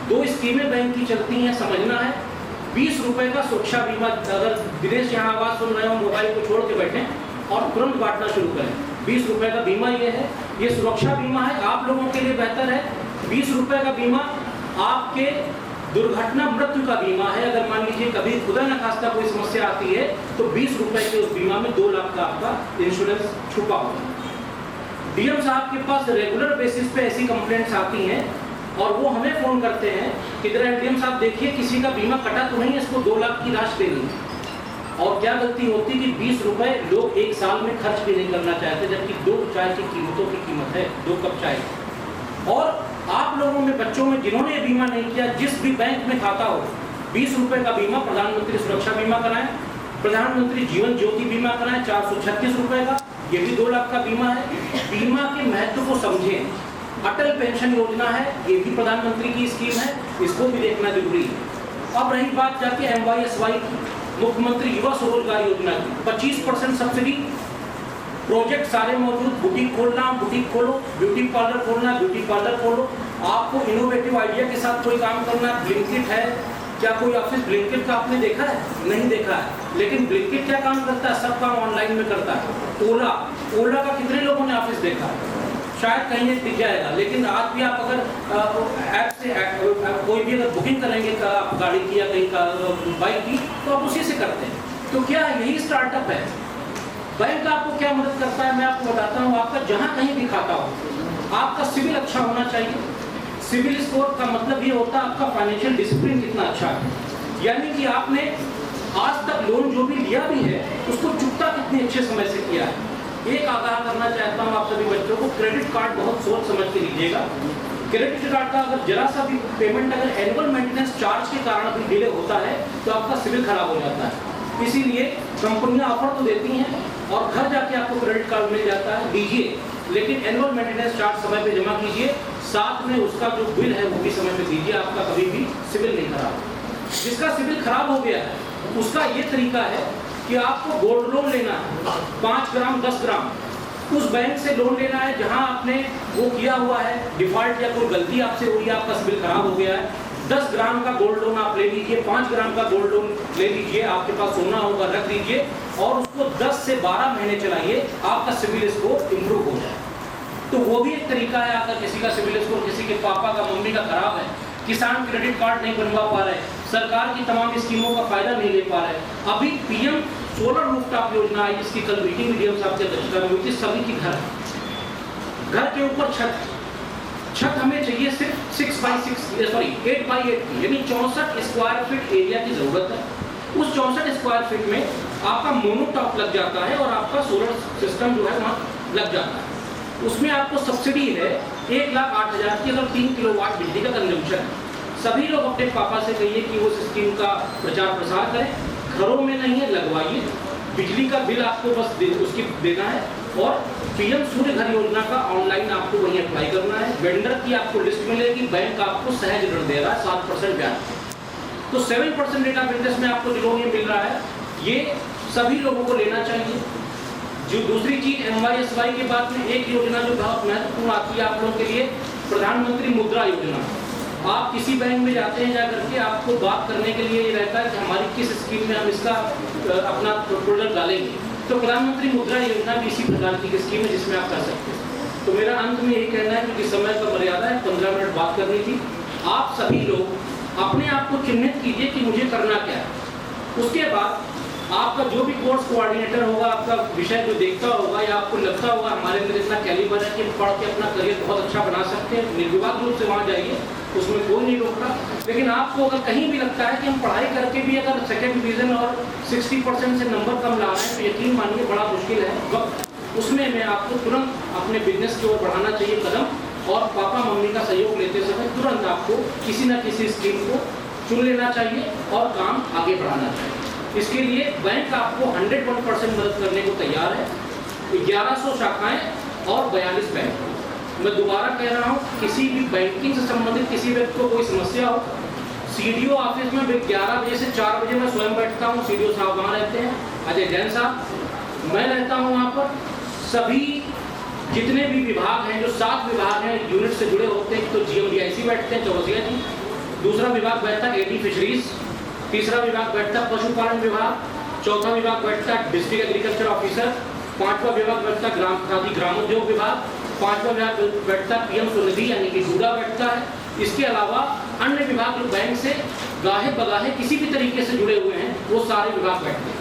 2 स्कीमें बैंक की चलती हैं, समझना है। 20 रुपए का सुरक्षा बीमा, अगर विदेश यहाँ आवाज सुन रहे हो, मोबाइल को छोड़ के बैठे और तुरंत बांटना शुरू करें। 20 रुपए का बीमा ये है, ये सुरक्षा बीमा है, आप लोगों के लिए बेहतर है। 20 रुपए का बीमा आपके दुर्घटना मृत्यु का बीमा है। अगर मान लीजिए कभी खुदा न खास्ता कोई समस्या आती है, तो 20 रुपए के उस बीमा में 2 लाख का आपका इंश्योरेंस छुपा हुआ है। डीएम साहब के पास रेगुलर बेसिस पे ऐसी कंप्लेंट्स आती हैं और वो हमें फोन करते हैं कि डीएम साहब देखिए किसी का बीमा कटा तो नहीं, इसको 2 लाख की राशि देनी है। और क्या गलती होती कि 20 रुपए लोग 1 साल में खर्च भी नहीं करना चाहते, जबकि 2 चाय की कीमतों की कीमत है, 2 कप चाय। और आप लोगों में, बच्चों में जिन्होंने बीमा नहीं किया, जिस भी बैंक में खाता हो, 20 रुपए का बीमा, प्रधानमंत्री सुरक्षा बीमा कराएं, प्रधानमंत्री जीवन ज्योति बीमा कराएं 436 रुपए का, ये भी 2 लाख का बीमा है। बीमा के महत्व को समझें। अटल पेंशन योजना है, ये भी प्रधानमंत्री की स्कीम है, इसको भी देखना जरूरी है। अब रही बात जाके MYSY की, मुख्यमंत्री युवा स्वरोजगार योजना की, 25% सब्सिडी, प्रोजेक्ट सारे मौजूद। बुटीक खोलना, बुटीक खोलो, ब्यूटी पार्लर खोलना, ब्यूटी पार्लर खोलो। आपको इनोवेटिव आइडिया के साथ कोई काम करना, ब्लिंकिट है, क्या कोई ऑफिस ब्लिंकिट का आपने देखा है? नहीं देखा है, लेकिन ब्लिंकिट क्या काम करता है? सब काम ऑनलाइन में करता है। ओला का कितने लोगों ने ऑफिस देखा? शायद कहीं एक दिख जाएगा, लेकिन आज भी आप अगर ऐप से कोई भी अगर बुकिंग करेंगे गाड़ी की या कहीं का बाइक की, तो आप उसी से करते हैं। तो क्या यही स्टार्टअप है? बैंक आपको क्या मदद करता है मैं आपको बताता हूँ। आपका जहाँ कहीं भी खाता हो, आपका सिविल अच्छा होना चाहिए। सिविल स्कोर का मतलब ये होता है आपका फाइनेंशियल डिसिप्लिन कितना अच्छा है, यानी कि आपने आज तक लोन जो भी लिया भी है उसको चुकता कितने अच्छे समय से किया है। एक आगाह करना चाहता हूँ आप सभी बच्चों को, क्रेडिट कार्ड बहुत सोच समझ के लीजिएगा। क्रेडिट कार्ड का अगर जरा सा भी पेमेंट अगर एनुअल मेंटेनेंस चार्ज के कारण भी डिले होता है तो आपका सिविल खराब हो जाता है। इसीलिए कंपनियां ऑफर तो देती हैं और घर जाके आपको क्रेडिट कार्ड मिल जाता है, दीजिए, लेकिन एनुअल मेंटेनेंस चार्ज समय पे जमा कीजिए, साथ में उसका जो बिल है वो भी समय पे दीजिए, आपका कभी भी सिविल नहीं खराब। जिसका सिविल खराब हो गया है उसका ये तरीका है कि आपको गोल्ड लोन लेना है, 5 ग्राम 10 ग्राम, उस बैंक से लोन लेना है जहां आपने वो किया हुआ है, डिफॉल्ट या कोई गलती आपसे हुई है, आपका सिविल खराब हो गया है। 10 ग्राम का गोल्ड लोन आप ले लीजिए, 5 ग्राम का गोल्ड लोन ले लीजिए, आपके पास सोना होगा रख दीजिए और उसको 10 से 12 महीने चलाइए, आपका सिविल स्कोर इंप्रूव हो जाए। तो वो भी एक तरीका है। अगर किसी का सिविल स्कोर, किसी के पापा का, मम्मी का खराब है, किसान क्रेडिट कार्ड नहीं बनवा पा रहे, सरकार की तमाम स्कीमों का फायदा नहीं ले पा रहे, अभी PM सोलर रूफटॉप योजना आई जिसकी कल मीटिंग मीडियम साहब की अध्यक्षता में हुई थी। सभी की घर के ऊपर छत हमें चाहिए सिर्फ 8 बाई 8 की, यानी 64 स्क्वायर फीट एरिया की जरूरत है। उस 64 स्क्वायर फीट में आपका मोनोटॉप लग जाता है और आपका सोलर सिस्टम जो है वहाँ लग जाता है। उसमें आपको सब्सिडी है 1,08,000 की अगर 3 किलोवाट बिजली का कंजम्पशन है। सभी लोग अपने पापा से कहिए कि वो इस स्कीम का प्रचार प्रसार करें। घरों में नहीं है, लगवाइए। बिजली का बिल आपको बस उसकी देना है और पीएम सूर्य घर योजना का ऑनलाइन आपको वहीं अप्लाई करना है। वेंडर की आपको लिस्ट मिलेगी, बैंक आपको सहज ऋण दे रहा है 7% ब्याज। तो 7% रेट ऑफ इंटरेस्ट में आपको जो लोन ये मिल रहा है, ये सभी लोगों को लेना चाहिए। जो दूसरी चीज MYSY के बाद में एक योजना जो बहुत महत्वपूर्ण आती है आप लोगों के लिए, प्रधानमंत्री मुद्रा योजना। आप किसी बैंक में जाते हैं, जाकर के आपको बात करने के लिए ये रहता है कि हमारी किस स्कीम में हम इसका अपना प्रोडक्ट डालेंगे। तो प्रधानमंत्री मुद्रा योजना भी इसी प्रकार की स्कीम है जिसमें आप कर सकते हैं। तो मेरा अंत में यही कहना है, क्योंकि समय का मर्यादा है, 15 मिनट बात करनी थी। आप सभी लोग अपने आप को चिन्हित कीजिए कि मुझे करना क्या है। उसके बाद आपका जो भी कोर्स कोऑर्डिनेटर होगा, आपका विषय जो देखता होगा या आपको लगता होगा हमारे अंदर इतना कैलिबर है कि पढ़ के अपना करियर बहुत अच्छा बना सकते हैं, निर्विवाद रूप से वहाँ जाइए, उसमें कोई नहीं रोकता। लेकिन आपको अगर कहीं भी लगता है कि हम पढ़ाई करके भी अगर सेकेंड डिवीजन और 60% से नंबर कम ला रहे हैं, तो यकीन मानिए बड़ा मुश्किल है वक्त। उसमें मैं आपको तुरंत अपने बिजनेस की ओर बढ़ाना चाहिए कदम, और पापा मम्मी का सहयोग लेते समय तुरंत आपको किसी न किसी स्कीम को चुन लेना चाहिए और काम आगे बढ़ाना चाहिए। इसके लिए बैंक आपको 101% मदद करने को तैयार है। 1100 शाखाएं और 42 बैंक। मैं दोबारा कह रहा हूँ, किसी भी बैंकिंग से संबंधित किसी व्यक्ति को कोई समस्या हो, CDO ऑफिस में 11 बजे से 4 बजे मैं स्वयं बैठता हूँ। CDO साहब वहाँ रहते हैं, अजय जैन साहब, मैं रहता हूँ वहाँ पर। सभी जितने भी विभाग हैं, जो 7 विभाग हैं यूनिट से जुड़े होते हैं, तो GMDIC बैठते हैं, चौरसिया जी। दूसरा विभाग बैठता है AD फिशरीज, तीसरा विभाग बैठता है पशुपालन विभाग, चौथा विभाग बैठता है डिस्ट्रिक्ट एग्रीकल्चर ऑफिसर, पांचवा विभाग बैठता है ग्राम खादी ग्रामोद्योग विभाग, पांचवा विभाग बैठता है PM स्वनिधि यानी कि डूडा बैठता है। इसके अलावा अन्य विभाग जो बैंक से गाहे बगाहे किसी भी तरीके से जुड़े हुए हैं, वो सारे विभाग बैठते हैं।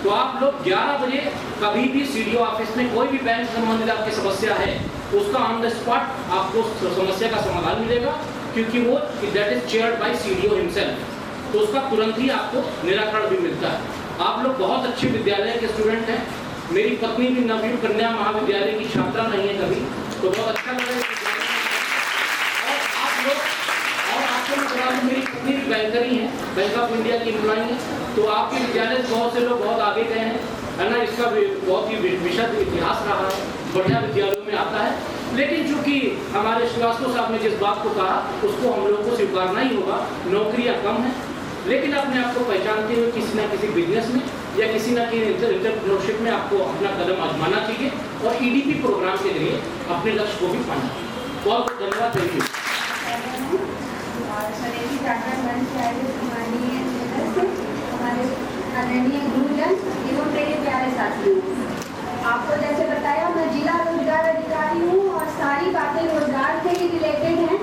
तो आप लोग 11 बजे कभी भी CDO ऑफिस में कोई भी बैंक संबंधित आपकी समस्या है, उसका ऑन द स्पॉट आपको समस्या का समाधान मिलेगा, क्योंकि वो that is chaired by CDO himself. तो उसका तुरंत ही आपको निराकरण भी मिलता है। आप लोग बहुत अच्छे विद्यालय के स्टूडेंट हैं। मेरी पत्नी भी नवयुग कन्या महाविद्यालय की छात्रा नहीं है कभी, तो बहुत अच्छा लग रहा है। और आप लोग, और आपको मैं बता दूं, मेरी पत्नी भी बैंकर ही है, बैंक ऑफ इंडिया की एम्प्लॉई है। तो आपके विद्यालय से बहुत से लोग बहुत आगे गए हैं, है ना। इसका बहुत ही विशद इतिहास रहा है, बढ़िया विद्यालयों में आता है। लेकिन चूंकि हमारे श्रीवास्तव साहब ने जिस बात को कहा, उसको हम लोगों को स्वीकारना ही होगा। नौकरियां कम हैं, लेकिन अपने आप को पहचानते हुए किसी न किसी बिजनेस में या किसी न किसी एंटरप्रेन्योरशिप में आपको अपना कदम आजमाना चाहिए और EDP प्रोग्राम के लिए अपने लक्ष्य को भी पाना चाहिए। बहुत बहुत धन्यवाद। Thank you. हमारे आदरणीय गुरुजन एवं मेरे प्यारे साथियों, आपको जैसे बताया मैं जिला रोजगार अधिकारी हूँ और सारी बातें रोजगार से ही रिलेटेड हैं।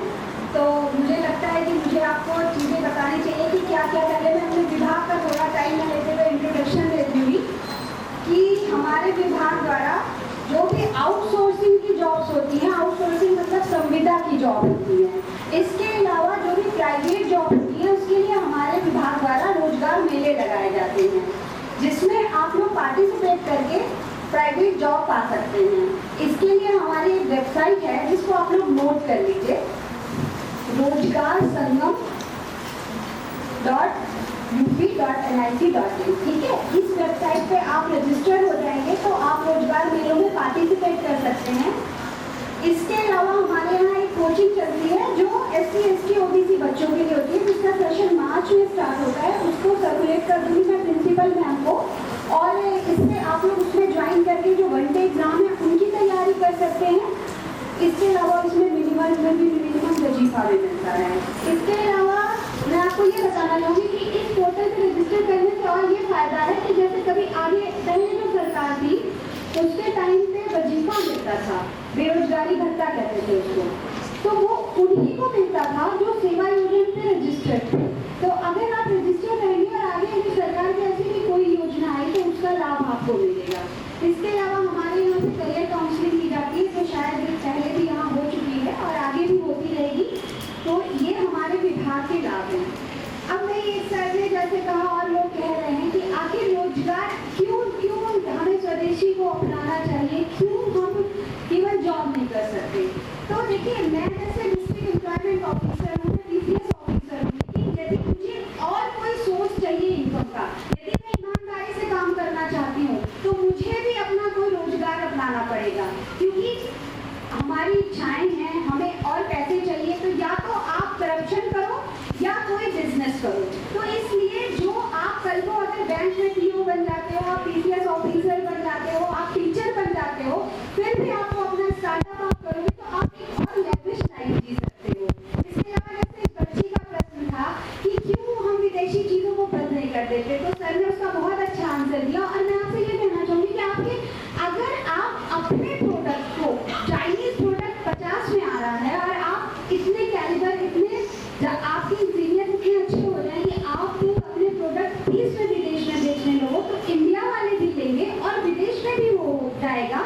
तो मुझे लगता है कि मुझे आपको चीज़ें बतानी चाहिए कि क्या क्या पहले मैं अपने विभाग का थोड़ा टाइम में लेते हुए इंट्रोडक्शन दे दूँगी कि हमारे विभाग द्वारा जो भी आउटसोर्सिंग की जॉब्स होती हैं, आउटसोर्सिंग मतलब संविदा की जॉब होती है, इसके अलावा जो भी प्राइवेट जॉब होती है उसके लिए हमारे विभाग द्वारा रोजगार मेले लगाए जाते हैं, जिसमें आप लोग पार्टिसिपेट करके प्राइवेट जॉब पा सकते हैं। इसके लिए हमारी एक वेबसाइट है जिसको आप लोग नोट कर लीजिए, roajgarsangam.up.nic.in। ठीक है, इस वेबसाइट पे आप रजिस्टर हो जाएंगे तो आप रोजगार मेलों में पार्टिसिपेट कर सकते हैं। इसके अलावा हमारे यहाँ एक कोचिंग चलती है जो SC ST OBC बच्चों के लिए होती है, जिसका सेशन मार्च में स्टार्ट होता है। उसको सर्कुलेट कर दूँगी मैं प्रिंसिपल मैम को, और इससे आप लोग उसमें ज्वाइन करके जो 1 डे एग्जाम है उनकी तैयारी कर सकते हैं। इसके अलावा इसमें मिनिमम वजीफा भी मिलता है। इसके अलावा मैं आपको ये बताना चाहूँगी कि इस पोर्टल पर रजिस्टर करने से और ये फायदा है कि जैसे कभी आगे पहले जो सरकार थी उसके टाइम पे वजीफा मिलता था, बेरोजगारी भत्ता कहते थे उसको, तो वो उन्हीं को मिलता था जो सेवा योजना पे रजिस्टर्ड थे। तो अगर आप रजिस्टर करेंगे और आगे यदि सरकार की ऐसी भी कोई योजना आई तो उसका लाभ आपको मिलेगा। इसके अलावा हमारे यहाँ से करियर काउंसलिंग की जाती है, जो शायद पहले भी यहाँ हो चुकी है और आगे भी होती रहेगी। तो ये हमारे विभाग के लाभ हैं। अब मैं एक साइड में जैसे कहा और लोग कह रहे हैं कि आखिर रोजगार क्यों हमें स्वदेशी को अपनाना चाहिए, क्यों हम केवल जॉब नहीं कर सकते। तो देखिए, मैं जैसे डिस्ट्रिक्ट एम्प्लॉयमेंट ऑफिसर हूँ, पीसीएस ऑफिसर हूँ, लेकिन यदि मुझे और कोई सोर्स चाहिए इनकम का, यदि मैं ईमानदारी से काम करना चाहती हूँ, तो मुझे भी अपना कोई रोजगार अपनाना पड़ेगा, क्योंकि हमारी इच्छाएं हैं, हमें और पैसे चाहिए, तो या तो आप करप्शन करो या कोई बिजनेस करो। तो इसलिए जो आप कल को अगर बैंक में पीओ बन जाते हो, आप पीसीएस ऑफिसर बन जाते हो, आप टीचर बन जाते हो, फिर भी आपको अपना स्टार्टअप आप करोगे तो आप एक और लेविश लाइफ जी सकते हो। इसके अलावा जैसे इस बच्ची का प्रश्न था कि क्यों हम विदेशी चीज़ों को बंद नहीं कर देते, तो सर ने उसका बहुत अच्छा आंसर दिया। और मैं आपसे ये कहना चाहूँगी कि आपके अगर आप अपने प्रोडक्ट को, चाइनीज प्रोडक्ट 50 में आ रहा है और आप इतने कैलिबर, इतने आपके इंजीनियर इतने अच्छे हो रहे हैं कि आप अपने प्रोडक्ट 30 में विदेश में बेचने लगो, तो इंडिया वाले भी लेंगे और विदेश में भी वो जाएगा।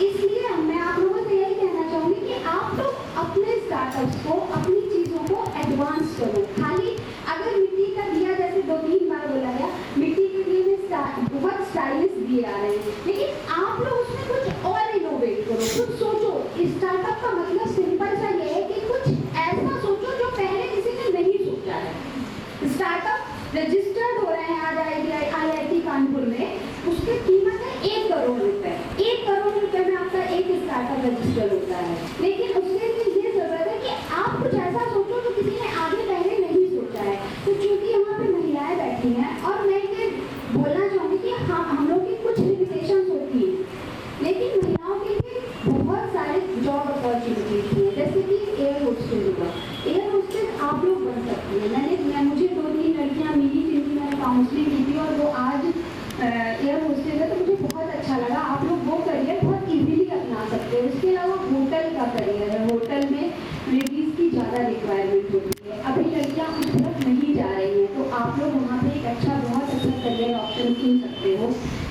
इसलिए मैं आप लोगों से यही कहना चाहूँगी कि आप लोग अपने स्टार्टअप्स को, अपनी चीज़ों को एडवांस करो। खाली अगर मिट्टी का दिया, जैसे 2-3 बार बोला गया, मिट्टी के लिए बहुत स्टाइलिश दिए आ रहे हैं, लेकिन आप लोग उसमें कुछ और इनोवेट करो, कुछ सोचो। स्टार्टअप का मतलब सिंपल सा ये है कि कुछ ऐसा सोचो जो पहले किसी ने नहीं सोचा है। स्टार्टअप रजिस्टर्ड हो रहे हैं आज IIT कानपुर में, उसकी कीमत है 1 करोड़ रुपए। 1 करोड़ रुपए में आपका एक स्टार्टअप रजिस्टर होता है, लेकिन उसके लिए ये जरूरत है कि आप कुछ ऐसा सोचो जो किसी ने आगे पहले नहीं सोचा है। तो चूंकि यहाँ पे महिलाएं बैठी हैं, और मैं ये बोलना चाहूँगी कि हम लोग की कुछ लिमिटेशंस होती हैं, लेकिन महिलाओं के लिए बहुत सारे जॉब अपॉर्चुनिटीज हैं, जैसे कि एयर होस्टेस हुआ। एयर होस्टेस आप लोग बन सकती हैं। मुझे 2-3 लड़कियाँ मिली जिनकी मैंने काउंसलिंग की थी, और वो आज एयर होस्टेस है, तो मुझे बहुत अच्छा लगा। आप लोग वो करियर बहुत इजीली अपना सकते हैं। उसके अलावा होटल का करियर है, होटल में लेडीज़ की ज़्यादा रिक्वायरमेंट होती है, अभी लड़कियाँ उस तरफ नहीं जा रही हैं, तो आप लोग वहाँ पे एक बहुत अच्छा करियर ऑप्शन चुन सकते हो।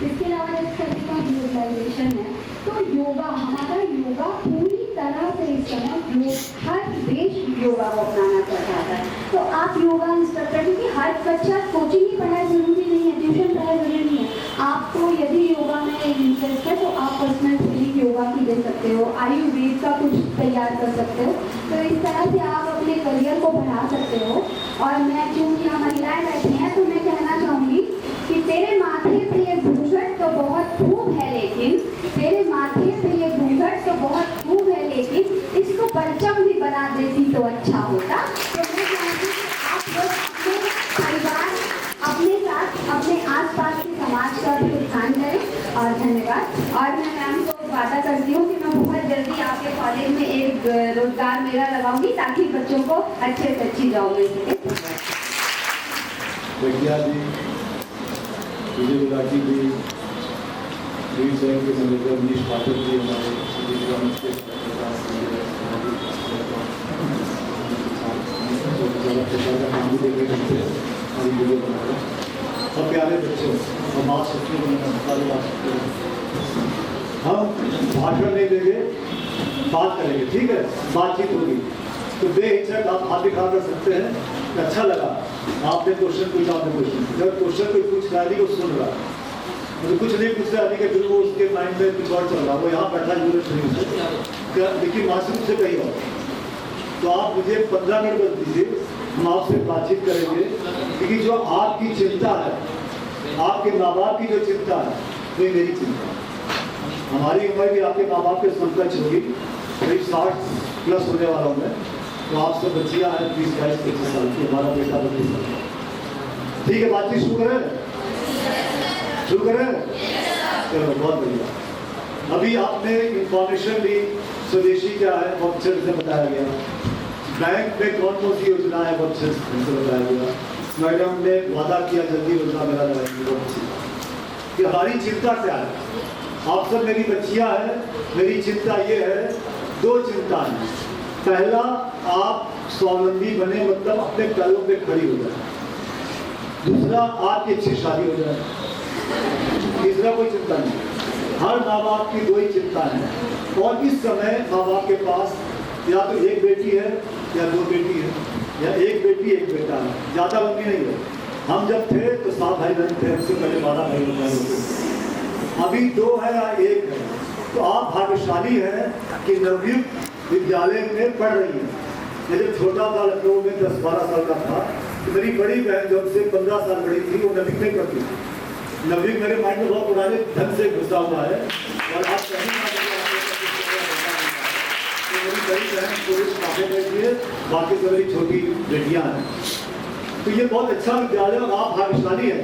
इसके अलावा जैसे का ग्लोबलाइजेशन है, तो योगा, हमारा योगा पूरी तरह से इस समय हर देश योगा को अपनाना चाहता है। तो आप योगा इंस्ट्रक्टर, क्योंकि हर बच्चा कोचिंग ही पढ़ाए जरूरी नहीं है, ट्यूशन पढ़ाए जरूरी नहीं है। आपको यदि योगा में इंटरेस्ट है तो आप पर्सनल ट्रेनिंग योगा की दे सकते हो, आयुर्वेद का कुछ तैयार कर सकते हो। तो इस तरह से आप अपने करियर को बढ़ा सकते हो। और मैं चूँकि यहाँ महिलाएँ बैठी हैं, तो मैं कहना चाहूँगी कि तेरे माथे पे ये घूंघट तो बहुत खूब है, लेकिन तेरे माथे पे ये घूंघट तो बहुत खूब है, लेकिन इसको परचम भी बना देती तो अच्छा होता। तो मैं चाहती हूँ कि आप लोग अपने परिवार, अपने साथ, अपने आसपास के समाज का भी उत्थान करें। और धन्यवाद। और मैं मैम को वादा करती हूँ कि मैं बहुत जल्दी आपके कॉलेज में एक रोजगार मेला लगाऊंगी, ताकि बच्चों को अच्छे से अच्छी जॉब मिल सके। विजय गुलाटी जी, लीड बैंक के मैनेजर मनीष पाठक जी, हमारे प्रचार का काम भी देख रहे थे और वीडियो बना रहे हैं। और प्यारे बच्चों, हम बात सकते हैं, हम भाषण नहीं देंगे, बात करेंगे, ठीक है, बातचीत होगी। तो बेहिचक आप हाथ दिखा कर सकते हैं। अच्छा लगा आपने क्वेश्चन पूछा, आपने क्वेश्चन जब क्वेश्चन कोई पूछ रहा है, वो सुन रहा है, तो कुछ नहीं पूछ रहा है कि फिर वो उसके माइंड में कुछ और चल रहा है, वो यहाँ बैठा जरूरत नहीं है, लेकिन मासूम से कहीं और। तो आप मुझे 15 मिनट बता दीजिए, हम आपसे बातचीत करेंगे, क्योंकि जो आपकी चिंता है, आपके माँ बाप की जो चिंता है, वो मेरी चिंता है। हमारी उम्र भी आपके माँ बाप के समकक्ष होगी, करीब 60+ होने वाला हूँ मैं। तो आप सब बच्चियाँ हैं 20-22-25 साल की, हमारा बेटा 32 साल का। ठीक है, बातचीत शुरू करें, चलो बहुत बढ़िया। अभी आपने इंफॉर्मेशन ली, स्वदेशी क्या है बहुत अच्छे से बताया गया, बैंक में कौन कौन सी योजना है बहुत अच्छे से बताया गया, मैडम ने वादा किया जल्दी योजना मेरा लगाएंगे, बहुत अच्छी। कि हमारी चिंता क्या है, आप सब मेरी बच्चियाँ हैं, मेरी चिंता ये है, 2 चिंता है। पहला, आप स्वावलंबी बने, मतलब अपने पैरों पे खड़ी हो जाए। दूसरा, आपकी अच्छी शादी हो जाए। तीसरा कोई चिंता नहीं। हर माँ बाप की 2 ही चिंता है। और इस समय माँ बाप के पास या तो 1 बेटी है या 2 बेटी है, या 1 बेटी 1 बेटा है, ज़्यादा लंबी नहीं है। हम जब थे तो 7 भाई बहन थे, हमसे पहले 12 भाई बहन होते। अभी 2 है या 1 है। तो आप भाग्यशाली हैं कि नवयुक्त विद्यालय में पढ़ रही हैं। मैं जब छोटा था लखनऊ में 10-12 साल का था तो मेरी बड़ी बहन जो हमसे 15 साल बड़ी थी वो नवी में पढ़ती थी। नवी मेरे माइंड में बहुत पुराने ढंग से घुसा हुआ है और आप कहीं ना तो मेरी बड़ी बहन पुलिस काफे में है, बाकी तो मेरी छोटी बेटियां हैं। तो ये बहुत अच्छा विद्यालय और आप भाग्यशाली हैं,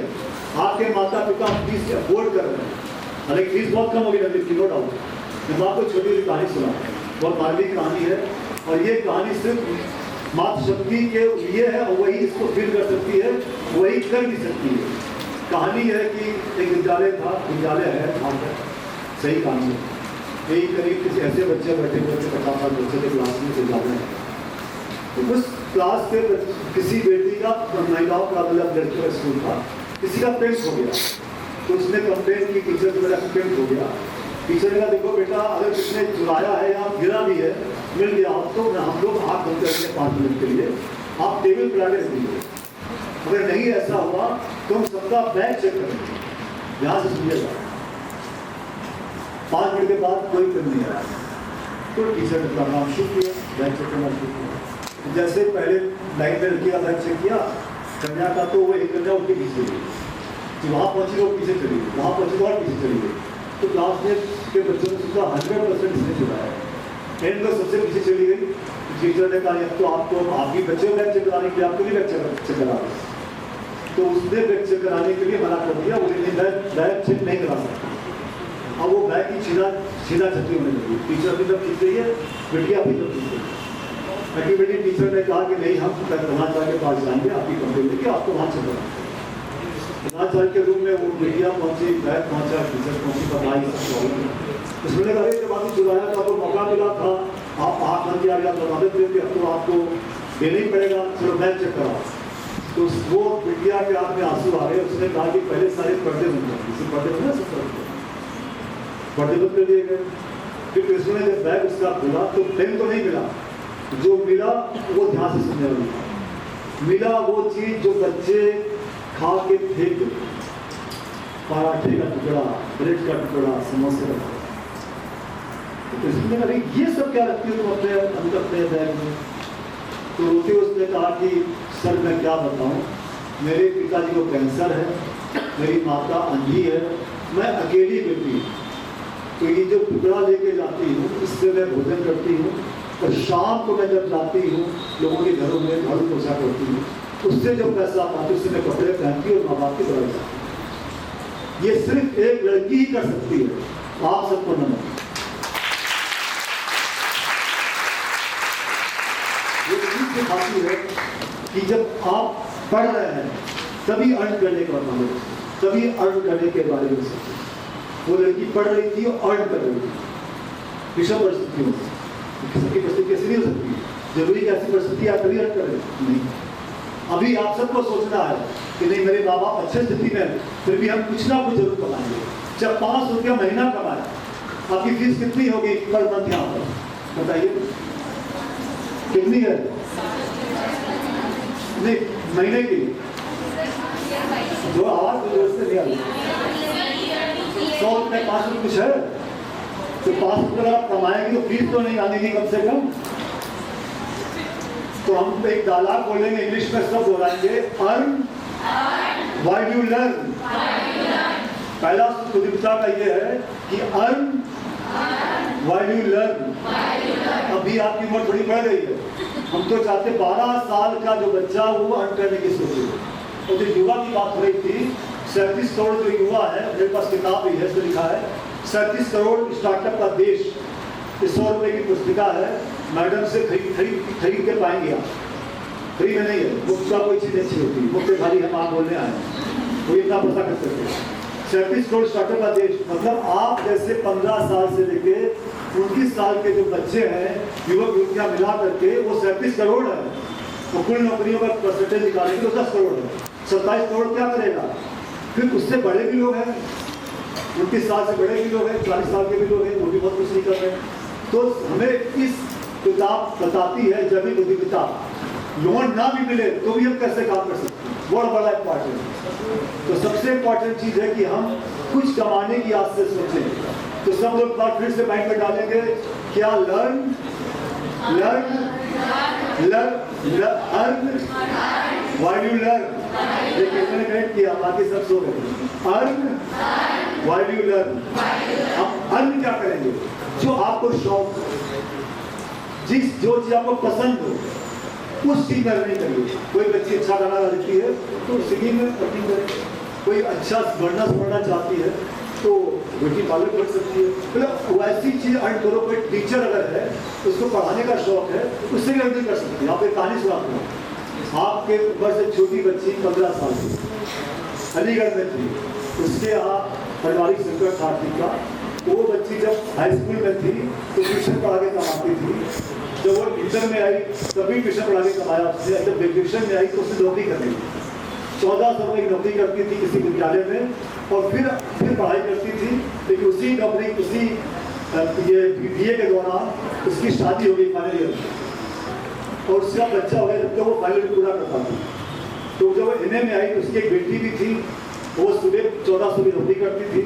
आपके माता पिता फीस अफोर्ड कर रहे हैं। हालांकि फीस बहुत कम होगी नवी की, नो डाउट। मैं आपको छोटी सी कहानी सुना, बहुत मार्मिक कहानी है और ये कहानी सिर्फ मातृशक्ति के लिए है और वही इसको फील कर सकती है, वही कर भी सकती है। कहानी है कि एक विद्यालय था, विद्यालय है सही कहानी है। यही करीब किसी ऐसे बच्चे बैठे हुए थे, 50 साल बच्चे के क्लास में विद्यालय है। तो उस क्लास के किसी बेटी का, महिलाओं का मतलब लड़कियों का स्कूल था, किसी का पेंट हो गया। तो उसने कंप्लेन की टीचर को, मेरा पेंट हो गया। टीचर ने कहा देखो बेटा, अगर किसने चुराया है या गिरा भी है, मिल गया आप तो हम लोग हाथ बंद करेंगे 5 मिनट के लिए, आप टेबल पर आगे रखिए। अगर नहीं ऐसा हुआ तो हम सबका बैग चेक करेंगे। ध्यान से सुनिएगा। 5 मिनट के बाद कोई पेन नहीं आया तो टीचर ने अपना नाम शुरू किया, बैग चेक करना शुरू किया। जैसे पहले लाइन में लड़की का बैग चेक किया, कन्या का, तो वो एक कन्या उनके पीछे गई। वहाँ पहुँची तो पीछे चली गई, वहाँ पहुँची तो और पीछे चली गई। तो क्लास में के बच्चों ने सोचा 100% इसने चुराया है। एंड में सबसे पीछे चली गई। टीचर ने कहा अब तो आपको आपकी बच्चे को बैग चेक कराने के लिए आपको भी बैग चेक करा रहे। तो उसने बैग चेक कराने के लिए मना कर दिया, वो बैग चेक नहीं करा सकता। अब वो बैग की छीना छती होने लगी। टीचर अभी तक खींच रही है, बेटिया अभी तक खींच रही है। बेटी टीचर ने कहा कि नहीं, हम प्रधानाचार्य के पास जाएंगे, आपकी कंप्लेन लेके आपको वहाँ चल रहा है। प्रधानाचार्य के रूम में वो बेटियाँ पहुँची, बैग पहुँचा, टीचर पहुँची, बताई। उसने कहा जब आपने चुराया था तो मौका मिला था, आप हाथ बन दिया गया तो मदद देते, अब तो आपको देना ही पड़ेगा, चलो बैग चेक कराओ। तो वो बेटिया के हाथ में आंसू आ गए। उसने कहा कि पहले सारे पर्दे बंद कर दिए, पर्दे बंद सब पर्दे बंद कर दिए गए। फिर उसने जब बैग उसका खुला तो पेन तो नहीं मिला, जो मिला वो ध्यान से सुनने वाली मिला, वो चीज जो बच्चे खा के फेंक देते, पराठे का टुकड़ा, ब्रेड का टुकड़ा, समोसे का। तो इसने कहा ये सब क्या रखती हो तुम अपने बैग में? तो रोते उसने कहा कि सर मैं क्या बताऊं, मेरे पिताजी को कैंसर है, मेरी माता अंधी है, मैं अकेली बेटी हूँ। तो ये जो टुकड़ा लेके जाती हूँ इससे मैं भोजन करती हूँ और शाम को मैं जब जाती हूँ लोगों के घरों में झाड़ू पोछा करती हूँ, उससे जो पैसा पाती उससे मैं कपड़े पहनती हूँ और माँ बाप की दवाई जाती। ये सिर्फ एक लड़की ही कर सकती है, आप सबको नमन। ये चीज सिखाती है कि जब आप पढ़ रहे हैं तभी अर्न करने के बारे में, तभी अर्न करने के बारे में सोचें। वो लड़की पढ़ रही थी और अर्न कर रही थी, विषम परिस्थितियों से। सबकी परिस्थिति कैसी नहीं हो सकती, जरूरी कि ऐसी परिस्थिति आप तभी अर्न कर रहे नहीं। अभी आप सबको सोचना है कि नहीं मेरे माँ बाप अच्छे स्थिति में, फिर भी हम कुछ ना कुछ जरूर कमाएंगे। जब 500 रुपया महीना कमाए, आपकी फीस कितनी होगी पर मंथ यहाँ पर बताइए, कितनी है? नहीं महीने की जो आवाज से नहीं आई, 100 रुपये 500 कुछ है, तो 500 रुपये आप कमाएंगे तो फीस तो नहीं आने की कम से कम। तो हम एक डायलॉग बोलेंगे इंग्लिश में, सब बोलेंगे अर्न व्हाइल यू लर्न। पहला सुदीपता का ये है कि अर्न व्हाइल यू लर्न। अभी आपकी उम्र थोड़ी बढ़ गई है, हम तो चाहते 12 साल का जो बच्चा वो अर्न करने की सोचे। और जो युवा की बात हो रही थी, 37 करोड़ जो युवा है, मेरे पास किताब भी है, इसमें लिखा है 37 करोड़ स्टार्टअप का देश। 100 रुपये की पुस्तिका है, मैडम से खरीद के पाएंगे आप, फ्री में नहीं है, मुफ्त का कोई चीज़ अच्छी होती है, मुफ्त खाली हम आप बोलने आए, वो इतना पैसा कर सकते हैं। 37 करोड़ स्टार्टअप का देश, मतलब आप जैसे 15 साल से लेके 29 साल के जो बच्चे हैं, युवक युवतियाँ मिला करके वो 37 करोड़ है। तो कुल नौकरियों का परसेंटेज निकालेंगे तो 10 करोड़ है। 27 करोड़ क्या करेगा? फिर उससे बड़े भी लोग हैं, 29 साल से बड़े भी लोग हैं, 40 साल के भी लोग हैं, वो भी बहुत कुछ नहीं कर रहे हैं। तो हमें इस किताब बताती है जमीन उद्यमिता, लोन ना भी मिले तो भी हम कैसे काम कर सकते हैं, बहुत बड़ा इम्पॉर्टेंट। तो सबसे इम्पॉर्टेंट चीज़ है कि हम कुछ कमाने की आस से सोचें। तो सब लोग बात फिर से माइंड में डालेंगे, क्या learn learn, while you learn, ये किसने कनेक्ट किया, बाकी सब सो गए। अर्न व्हाइल यू लर्न, हम अर्न क्या करेंगे, जो आपको शौक हो, जो चीज आपको पसंद हो उस चीज में अर्निंग करिए। कोई बच्ची अच्छा गाना गाती है तो सिंगिंग में अर्निंग करे, कोई अच्छा पढ़ना चाहती है तो ब्यूटी पार्लर कर सकती है, मतलब वैसी चीज अर्न करो। कोई टीचर अगर है उसको पढ़ाने का शौक है उससे भी अर्निंग कर सकती है। आप एक कहानी सुनाते हैं, आपके उम्र से छोटी बच्ची 15 साल की अलीगढ़ में थी, उसके यहाँ पारिवारिक संकट था आर्थिक का, वो बच्ची जब हाई स्कूल में थी तो ट्यूशन पढ़ा के कमाती थी, जब वो इंटर में आई तभी ट्यूशन पढ़ा के कमाया उसने, जब ग्रेजुएशन में आई तो उसने नौकरी कर ली, 1400 रुपये की नौकरी करती थी किसी विद्यालय में, और फिर पढ़ाई करती थी। लेकिन उसी नौकरी उसी ये BA के दौरान उसकी शादी हो गई फाइनल ईयर में, और उसका बच्चा हो गया जब तक वो फाइनल पूरा करता था। तो जब वो MA में आई तो उसकी एक बेटी भी थी, वो सुबह 1400 की नौकरी करती थी,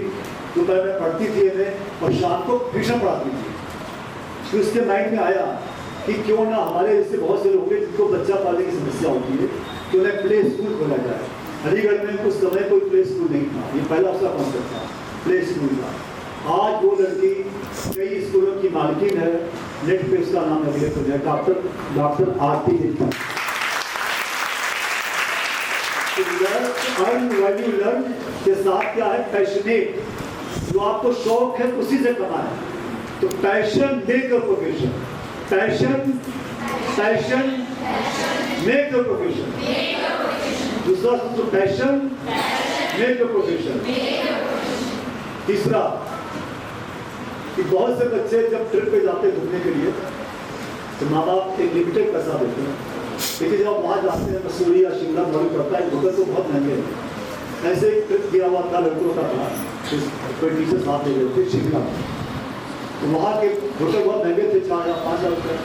दोपहर में पढ़ती थी MA और शाम को ट्यूशन पढ़ाती थी। फिर उसके माइंड में आया कि क्यों ना हमारे जैसे बहुत से लोग हैं जिनको बच्चा पालने की समस्या होती है, क्यों ना प्ले स्कूल खोला जाए। अलीगढ़ में कुछ समय कोई प्ले स्कूल नहीं था, ये पहला उसका कॉन्सेप्ट था, प्ले स्कूल था। आज वो लड़की कई स्कूलों की मालकिन है, नेट पे उसका नाम अवेलेबल है, doctor Aarti Mittal. Earn while you learn के साथ क्या है, पैशनेट, जो आपको शौक है उसी से कमाए। तो passion make your profession, passion make your profession. दूसरा तो पैशन मेक योर प्रोफेशन। तीसरा कि बहुत से बच्चे जब ट्रिप पे जाते हैं घूमने के लिए तो माँ बाप एक लिमिटेड पैसा देते हैं, लेकिन जब वहाँ जाते हैं मसूरी या शिमला मॉल पड़ता है, होटल तो बहुत महंगे हैं। ऐसे एक ट्रिप किया हुआ था लड़कों का था, कोई टीचर साथ ले गए थे शिमला, तो वहाँ के होटल बहुत महंगे थे, 4,000-5,000 रुपये।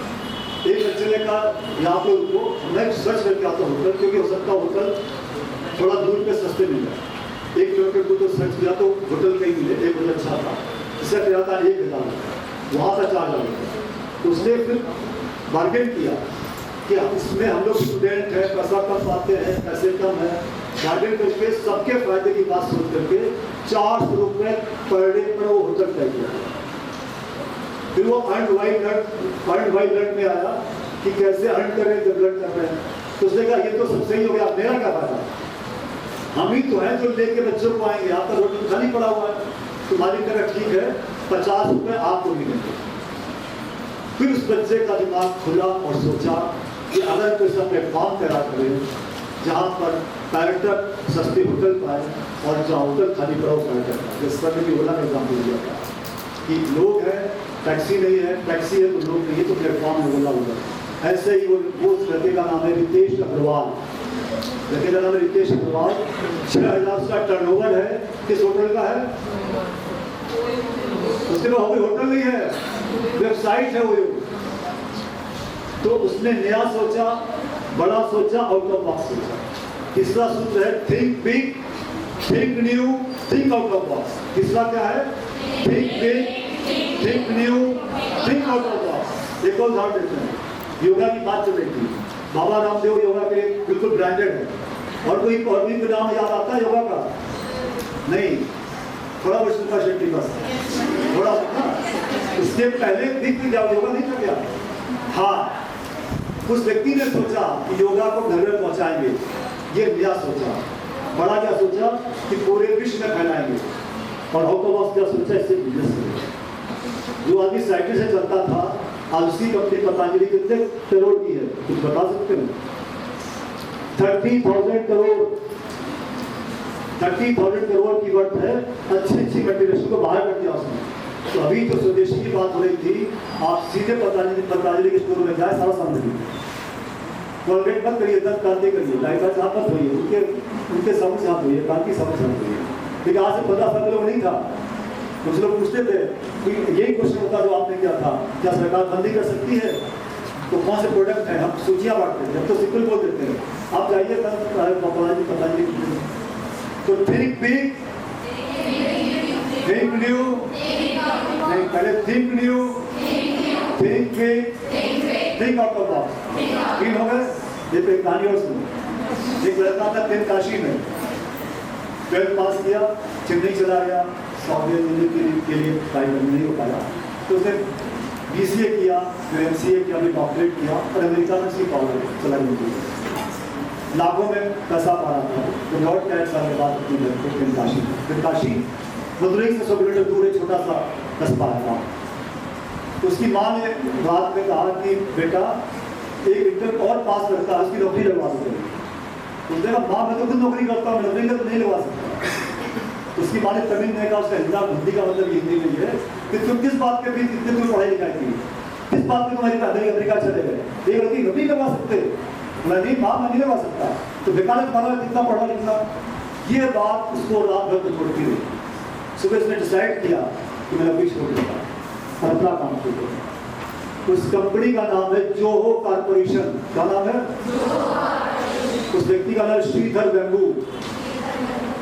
एक बच्चे ने कहा यहाँ पे उनको मैं सर्च करके आता हूँ होटल, क्योंकि हो सकता होटल थोड़ा दूर पे सस्ते मिल जाए। 1 किलोमीटर को तो सर्च किया तो होटल कहीं मिले, एक होटल अच्छा था, इसका किराया था 1,000, वहाँ का 4,000 रुपये। उसने फिर बार्गेन किया कि इसमें हम लोग स्टूडेंट हैं, पैसा कम पाते हैं, पैसे कम है, बार्गेन करके सबके फायदे की बात सोच करके 400 रुपये पर डे पर वो होटल तय किया। फिर वो अर्न व्हाइल लर्न में आया कि कैसे अर्न करें जब लर्न कर रहे हैं, तो उसने कहा ये तो सब सही हो गया, मेरा क्या फायदा, हम ही तो हैं जो लेके बच्चों को आएंगे, यहाँ पर होटल खाली पड़ा हुआ है। तो मालिक कहा ठीक है 50 रुपये आपको मिलेंगे। फिर उस बच्चे का दिमाग खुला और सोचा कि अगर कोई सा प्लेटफॉर्म तैयार करें जहाँ पर पर्यटक सस्ते होटल पाए और जहाँ होटल खाली पड़ा हो पर्यटक पाए। जिस पर भी ओला का एग्जाम्पल दिया था कि लोग हैं, टैक्सी नहीं है, टैक्सी है तो लोग नहीं, तो प्लेटफॉर्म में ओला होगा। ऐसे ही वो लड़के का नाम है रितेश अग्रवाल, लड़के का नाम है रितेश अग्रवाल, 6,000 उसका टर्नओवर है, किस होटल का है, उसके पास होटल नहीं है, वेबसाइट है वो। तो उसने नया सोचा, बड़ा सोचा, आउट ऑफ बॉक्स सोचा। तीसरा सूत्र है think big, think new, think out of box. तीसरा क्या है, think big, think new, think out of box. एक और उदाहरण देते हैं, योगा की बात चल रही थी, बाबा रामदेव योगा के बिल्कुल ब्रांडेड है, और कोई नाम याद आता है योगा का, नहीं, थोड़ा वर्ष का शेट्टी बस, थोड़ा सा। इसके पहले भी योगा नहीं कर गया। हाँ, उस व्यक्ति ने सोचा कि योगा को घर में पहुंचाएंगे, ये नया सोचा। बड़ा क्या सोचा कि पूरे विश्व में फैलाएंगे, और आउट ऑफ बॉक्स क्या सोचा, इससे बिजनेस करेंगे। जो आदमी साइकिल से चलता था, आज उसी कंपनी पतंजलि कितने करोड़ की है, कुछ बता सकते हैं? 30,000 करोड़, 30,000 करोड़ की वर्थ है। अच्छी मल्टीनेशनल को बाहर कर दिया उसने। तो अभी तो स्वदेशी की बात हो रही थी, आप सीधे पतंजलि के स्टोर में जाए, सारा सामान मिलेगा। कॉलगेट मत करिए, दंत कांति करिए, लाइट हाथ मत धोइए, उनके समझ हाथ धोइए, कान की समझ हाथ धोइए। लेकिन आज से 15 साल लोग नहीं था। कुछ लोग पूछते थे कि यही क्वेश्चन होता जो आपने किया था, क्या सरकार बंदी कर सकती है? तो कौन से प्रोडक्ट हैं, हम सूचियाँ बांटते हैं, अब तो सिंपल बोल देते हैं, आप जाइए पतंजलि। तो थिंक बिग, थिंक न्यू, नहीं पहले थिंक न्यू, थिंक बिग, नहीं आउट ऑफ बॉक्स। 3 हो गए। ये तो एक कहानी और सुनो। एक लड़का था 10th काशी में, 12th पास किया, चेन्नई चला गया सॉफ्टवेयर इंजीनियरिंग के लिए, प्राइवेट नहीं हो पाया, तो उसने BCA किया, फिर MCA किया, फिर डॉक्टरेट किया और अमेरिका में उसकी कॉलेज चला गई, लाखों में पैसा पा रहा था। तो लौट के 1 साल के बाद अपनी घर को तेनकाशी, तेनकाशी मदुरई से 100 किलोमीटर दूर एक छोटा सा कस्बा था। उसकी माँ ने रात में कहा कि बेटा एक इंटर और पास करता है, उसकी नौकरी लगवा दो। उसने कहा माँ मैं तो खुद नौकरी करता हूँ, नौकरी तो नहीं लगवा सकता। उसकी माँ ने तमिल में कहा, उसका हिंदी का मतलब हिंदी में है कि तुम किस बात के बीच इतने दूर पढ़ाई लिखाई की, किस बात में तुम्हारी अमेरिका चले गए, एक लड़की नौकरी लगवा सकते? मैं नहीं माँ, मैं नहीं लगवा सकता। तो बेकार तुम्हारा कितना पढ़ा लिखना। ये बात उसको रात भर छोड़ती रही। सुबह उसने डिसाइड किया कि मैं नौकरी छोड़ दूंगा और अपना काम शुरू करूँगा। उस कंपनी का नाम है जोहो कॉर्पोरेशन। क्या नाम है? उस व्यक्ति का नाम श्रीधर वेम्बू।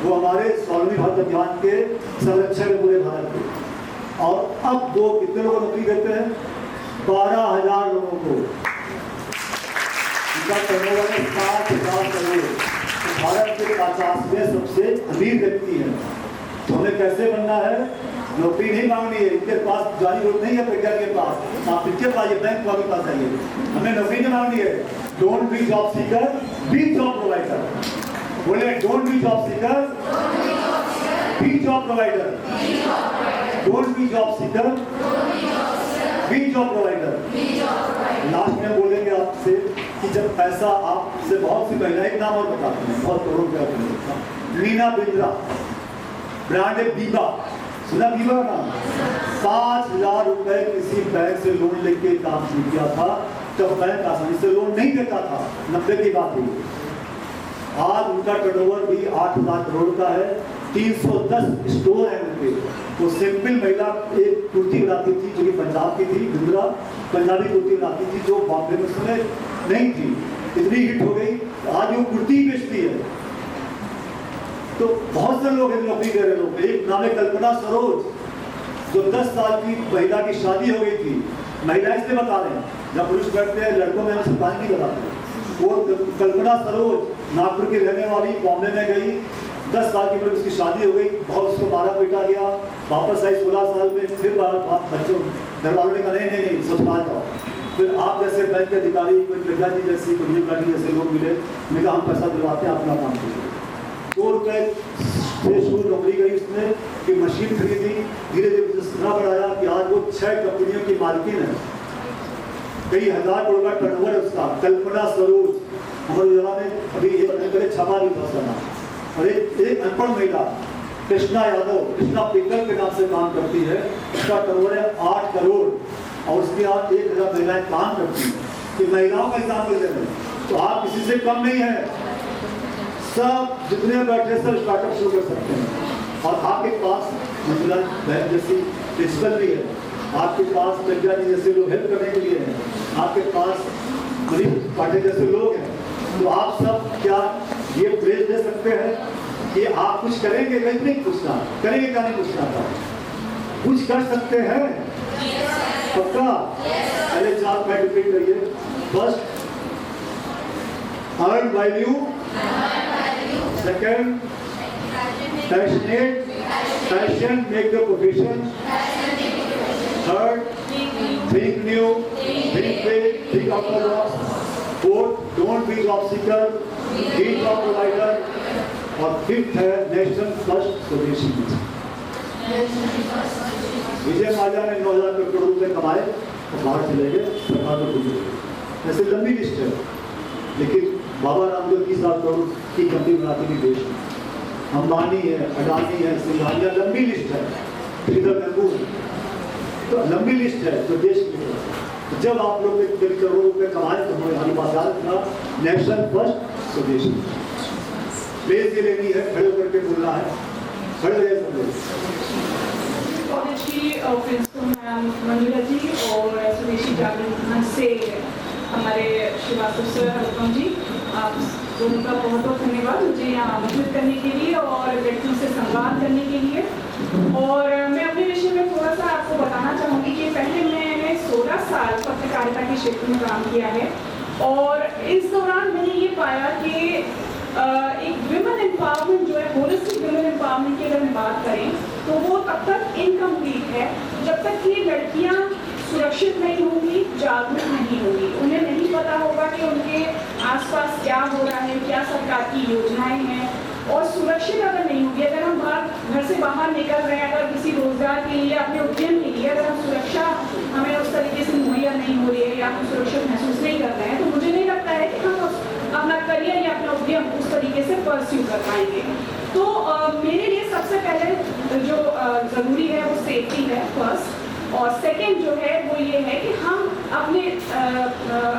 वो हमारे स्वावलंबी भारत अभियान के संरक्षक है पूरे भारत के। और अब वो कितने लोगों को नौकरी देते हैं? 12,000 लोगों को। इनका टर्नओवर है 7,000 करोड़। भारत के 50वें सबसे अमीर व्यक्ति है। तो हमें कैसे बनना है? नौकरी नहीं मांगनी है, इनके पास जानी जरूरत नहीं है, प्रज्ञा के पास आप इनके पास, ये बैंक वाले पास आइए। हमें नौकरी नहीं मांगनी है। Don't be job seeker, be job provider. बोले don't be job seeker, be job provider. Don't be job seeker, be job provider. Last में बोलेंगे आपसे कि जब पैसा आपसे बहुत सी महिलाएं, नाम और बताते हैं, बहुत करोड़ रुपया, मीना बिंद्रा, ब्रांड है बीबा, सुना बीबा का नाम? 5,000 रुपए किसी बैंक से लोन लेके काम शुरू किया था, तब बैंक आसानी से लोन नहीं देता था। 90 की बात हुई। आज उनका टर्नओवर भी 8,000 करोड़ का है। 310 स्टोर है उनके। वो सिंपल महिला एक कुर्ती बनाती थी जो कि पंजाब की थी, बिंद्रा पंजाबी कुर्ती बनाती थी जो बॉम्बे में समय नहीं थी, इतनी हिट हो गई, आज वो कुर्ती बेचती है। तो बहुत से लोग नौकरी दे रहे लोग। एक नाम है कल्पना सरोज, जो 10 साल की महिला की शादी हो गई थी। महिला इसलिए बता रहे हैं, जब पुरुष बैठते हैं लड़कों में हम सरकार नहीं बताते। वो कल्पना सरोज नागपुर की रहने वाली, बॉम्बे में गई, 10 साल की उम्र उसकी शादी हो गई, बहुत उसको मारा पीटा गया, वापस आई 16 साल में, फिर बच्चों घर वालों ने कहा नहीं ससुराल जाओ। फिर आप जैसे बैंक के अधिकारी, कोई प्रज्ञा जी जैसी, कोई गाड़ी जैसे लोग मिले, मैंने कहा हम पैसा दिलवाते हैं, अपना काम कीजिए। 2 रुपये से शुरू नौकरी करी उसने, कि मशीन खरीदी, धीरे धीरे बिजनेस इतना बढ़ाया कि आज वो 6 कंपनियों की मालकिन है, कई हजार करोड़ का टर्नओवर है उसका। कल्पना सरोज हमारे जिला में अभी एक छपा भी था उसका नाम। और एक अनपढ़ महिला कृष्णा यादव, कृष्णा पिकल के नाम से काम करती है, उसका टर्नओवर है 8 करोड़ और उसके बाद 1,000 महिलाएं काम करती हैं। कि महिलाओं का एग्जाम्पल दे रहे हैं, तो आप किसी से कम नहीं है। सब जितने बैठे सब स्टार्टअप शुरू कर सकते हैं। और आपके पास मंजुला बहन जैसी प्रिंसिपल भी है, आपके पास प्रज्ञा जी जैसे लोग हेल्प करने के लिए हैं, आपके पास मनीष पाटिल जैसे लोग हैं। तो आप सब क्या ये प्रेज दे सकते हैं कि आप कुछ करेंगे? नहीं पूछना, करेंगे क्या नहीं पूछना था, कुछ कर सकते हैं पक्का। पहले 4 पॉइंट रिपीट करिए। First, earn value. Second, passionate, passion make the profession. Third, think new, think big, think out of the box. Fourth, don't be job seeker, be job provider. और फिफ्थ है नेशनल फर्स्ट स्वदेशी mission. Vijay Mallya ने 9,000 करोड़ रुपए कमाए और बाहर चले गए, सरकार को खुद गए। ऐसे लंबी लिस्ट है, लेकिन बाबा रामदेव 30,000 करोड़ की कंपनी बनाती थी देश में। अंबानी है, अडानी है, सिंघानिया, लंबी लिस्ट है। श्रीधर वेम्बू, तो लंबी लिस्ट है जो देश की। तो जब आप लोग करोड़ों रुपए कमाए तो हमारी बात याद रखना, नेशनल फर्स्ट स्वदेशी। प्लेस ये लेनी है, खड़े होकर के बोलना है, खड़े रहे सब लोग। कॉलेज की प्रिंसिपल मैम मंजुला जी और स्वदेशी जागरण मंच से हमारे श्रीवास्तव सर, हरकम जी, आप दोनों का बहुत बहुत धन्यवाद मुझे यहाँ आमंत्रित करने के लिए और व्यक्तियों से संवाद करने के लिए। और मैं अपने विषय में थोड़ा सा आपको बताना चाहूँगी कि पहले मैंने 16 साल पत्रकारिता के क्षेत्र में काम किया है और इस दौरान मैंने ये पाया कि एक विमेन एम्पावरमेंट जो है, होलिस्टिक विमेन एम्पावरमेंट की अगर हम बात करें तो वो तब तक इनकम्प्लीट है जब तक कि लड़कियां सुरक्षित नहीं होंगी, जागरूक नहीं होंगी, उन्हें नहीं पता होगा कि उनके आसपास क्या हो रहा है, क्या सरकार की योजनाएं हैं। और सुरक्षित अगर नहीं होगी, अगर हम घर से बाहर निकल रहे हैं, अगर किसी रोजगार के लिए, अपने उद्यम के लिए अगर हम सुरक्षा हमें उस तरीके से मुहैया नहीं हो रही है या हम सुरक्षित महसूस नहीं कर रहे हैं, तो मुझे नहीं लगता है कि हम अपना करियर या अपना उद्यम उस तरीके से परस्यू कर पाएंगे। तो मेरे लिए सबसे पहले जो ज़रूरी है वो सेफ्टी है फर्स्ट, और सेकेंड जो है वो ये है कि हम अपने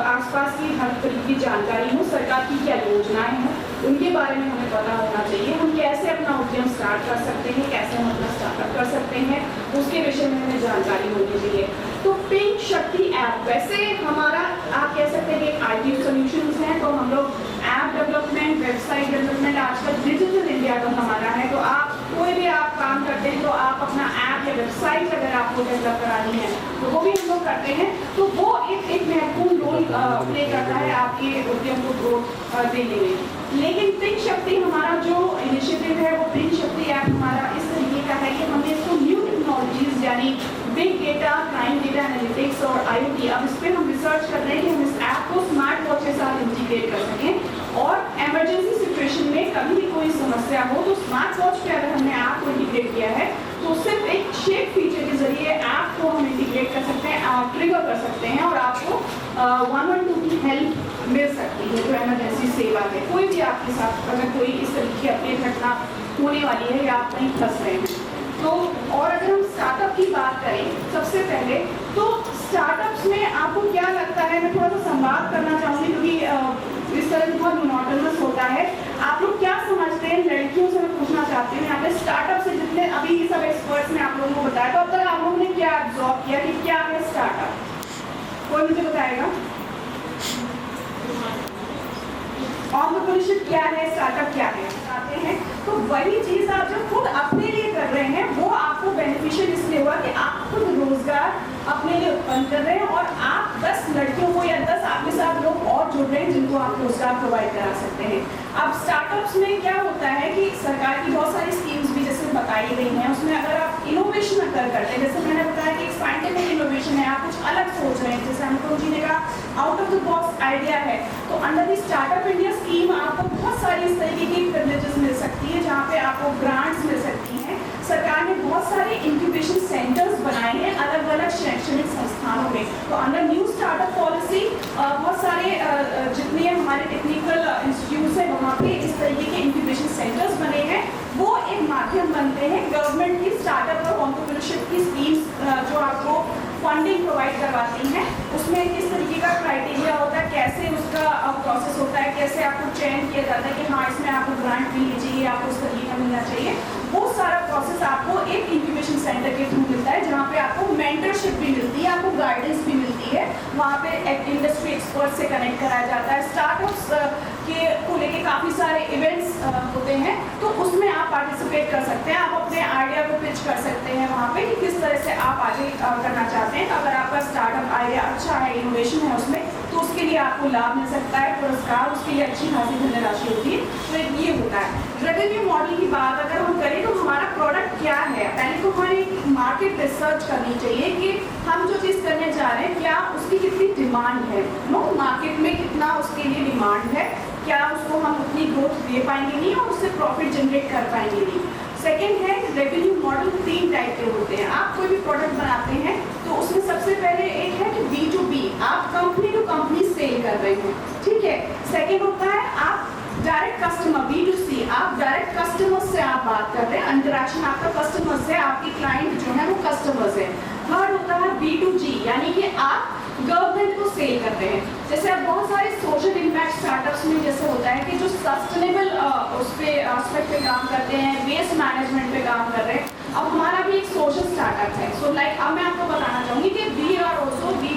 आसपास की हर तरीके की जानकारी हो, सरकार की क्या योजनाएं हैं उनके बारे में हमें पता होना चाहिए। हम कैसे अपना उद्यम स्टार्ट कर सकते हैं, कैसे हम अपना स्टार्टअप कर सकते हैं, उसके विषय में हमें जानकारी होनी चाहिए। तो पिंक शक्ति ऐप, वैसे हमारा आप कह सकते हैं कि IT सॉल्यूशंस हैं, तो हम लोग ऐप डेवलपमेंट, वेबसाइट डेवलपमेंट, आजकल डिजिटल इंडिया का हमारा है, तो आप कोई भी आप काम करते हैं तो आप अपना ऐप या वेबसाइट अगर आपको डेवलप करानी है तो वो भी हम लोग करते हैं। तो वो एक महत्वपूर्ण रोल प्ले करता है आपके उद्यम को ग्रोथ देने में। लेकिन पिंक शक्ति हमारा जो इनिशिएटिव है वो पिंक शक्ति ऐप हमारा इस तरीके का है कि हमने इसको न्यू टेक्नोलॉजीज यानी big data, crime data analytics और IoT, अब इस पर हम रिसर्च कर रहे हैं कि हम इस ऐप को स्मार्ट वॉच के साथ इंटीग्रेट कर सकें और इमरजेंसी सिचुएशन में कभी भी कोई समस्या हो तो स्मार्ट वॉच पे अगर हमने ऐप को इंटीग्रेट किया है तो सिर्फ एक शेक फीचर के जरिए ऐप को हम इंटीग्रेट कर सकते हैं, ट्रिगर कर सकते हैं और आपको 112 की हेल्प मिल सकती है जो इमरजेंसी सेवा है। कोई भी आपके साथ अगर कोई इस तरीके की अपनी घटना होने वाली है या आप कहीं फंस रहे हैं तो। और अगर हम स्टार्टअप की बात करें सबसे पहले तो स्टार्टअप्स में आपको क्या लगता है, मैं थोड़ा सा संवाद करना चाहूँगी क्योंकि इस तरह बहुत मोनोटोनस होता है। आप लोग क्या समझते हैं, लड़कियों से मैं पूछना चाहती हूँ यहाँ पे स्टार्टअप से जितने अभी ये सब एक्सपर्ट्स ने आप लोगों को बताया, तो अब तक आप लोगों ने क्या ऑब्जर्व किया कि क्या है स्टार्टअप, कोई मुझे बताएगा? एंटरप्रेन्योरशिप क्या है, स्टार्टअप क्या है, आते हैं तो वही चीज आप जो खुद अपने लिए कर रहे हैं वो आपको बेनिफिशियल इसलिए हुआ कि आप खुद रोजगार अपने लिए उत्पन्न कर रहे हैं और आप 10 लड़कियों को या 10 आपके साथ लोग और जुड़ रहे हैं जिनको आप रोजगार प्रोवाइड करा सकते हैं। अब स्टार्टअप्स में क्या होता है कि सरकार की बहुत सारी स्कीम्स भी जैसे बताई गई हैं, उसमें अगर आप इनोवेशन अगर करते हैं, जैसे मैंने बताया कि साइंटिफिक इनोवेशन है, आप कुछ अलग सोच रहे हैं, जैसे अनुपम जी ने कहा out of the box idea है, तो under the startup India scheme आपको बहुत सारी इस तरीके की प्रिविलेजेस मिल सकती है जहाँ पे आपको ग्रांट्स मिल सकती हैं। सरकार ने बहुत सारे इंक्यूबेशन सेंटर्स बनाए हैं अलग अलग शैक्षणिक संस्थानों में, तो अंडर न्यू स्टार्टअप पॉलिसी बहुत सारे जितने हमारे टेक्निकल इंस्टीट्यूट्स हैं वहाँ पे इस तरीके के इंक्यूबेशन सेंटर्स बने हैं, वो एक माध्यम बनते हैं गवर्नमेंट की स्टार्टअप और एंटरप्रेन्योरशिप की स्कीम्स जो आपको फंडिंग प्रोवाइड करवाती हैं। उसमें किस तरीके का क्राइटेरिया होता है, कैसे उसका प्रोसेस होता है, कैसे आपको चयन किया जाता है कि हाँ इसमें आपको ग्रांट मिलनी चाहिए, आपको उस तरीके का मिलना चाहिए, वो सारा प्रोसेस आपको एक इंक्यूबेशन सेंटर के थ्रू मिलता है जहाँ पे आपको मेंटरशिप भी मिलती है, आपको गाइडेंस भी मिलती है, वहाँ पे एक इंडस्ट्री एक्सपर्ट से कनेक्ट कराया जाता है। स्टार्टअप्स को लेके काफ़ी सारे इवेंट्स होते हैं तो उसमें आप पार्टिसिपेट कर सकते हैं, आप अपने आइडिया को पिच कर सकते हैं वहाँ पे कि किस तरह से आप आगे करना चाहते हैं। अगर आपका स्टार्टअप आइडिया अच्छा है, इनोवेशन है उसमें, तो उसके लिए आपको लाभ मिल सकता है, पुरस्कार, उसके लिए अच्छी खासी धनराशि होती है। तो एक ये होता है। रेवेन्यू मॉडल की बात अगर हम करें तो हमारा प्रोडक्ट क्या है, पहले तो हमारी मार्केट रिसर्च करनी चाहिए कि हम जो चीज़ करने जा रहे हैं क्या उसकी कितनी डिमांड है, मार्केट में कितना उसके लिए डिमांड है, क्या उसको हम उतनी ग्रोथ दे पाएंगे नहीं और उससे प्रॉफिट जनरेट कर पाएंगे नहीं। सेकेंड है रेवेन्यू मॉडल 3 टाइप के होते हैं। आप कोई भी प्रोडक्ट बनाते हैं तो उसमें सबसे पहले एक है कि B2B, आप कंपनी टू कंपनी सेल कर रहे हैं, ठीक है। सेकेंड होता है आप डायरेक्ट कस्टमर B2C, आप डायरेक्ट कस्टमर से आप बात कर रहे हैं, इंटरेक्शन आपका कस्टमर से, आपके क्लाइंट जो है वो कस्टमर्स है। थर्ड होता है B2G, यानी कि आप गवर्नमेंट को सेल करते हैं। जैसे अब बहुत सारे सोशल इम्पैक्ट स्टार्टअप्स में जैसे होता है कि जो सस्टेनेबल उस पे एस्पेक्ट पे काम करते हैं, वेस्ट मैनेजमेंट पे काम कर रहे हैं। अब हमारा भी एक सोशल स्टार्टअप है, सो लाइक अब मैं आपको बताना चाहूँगी कि वी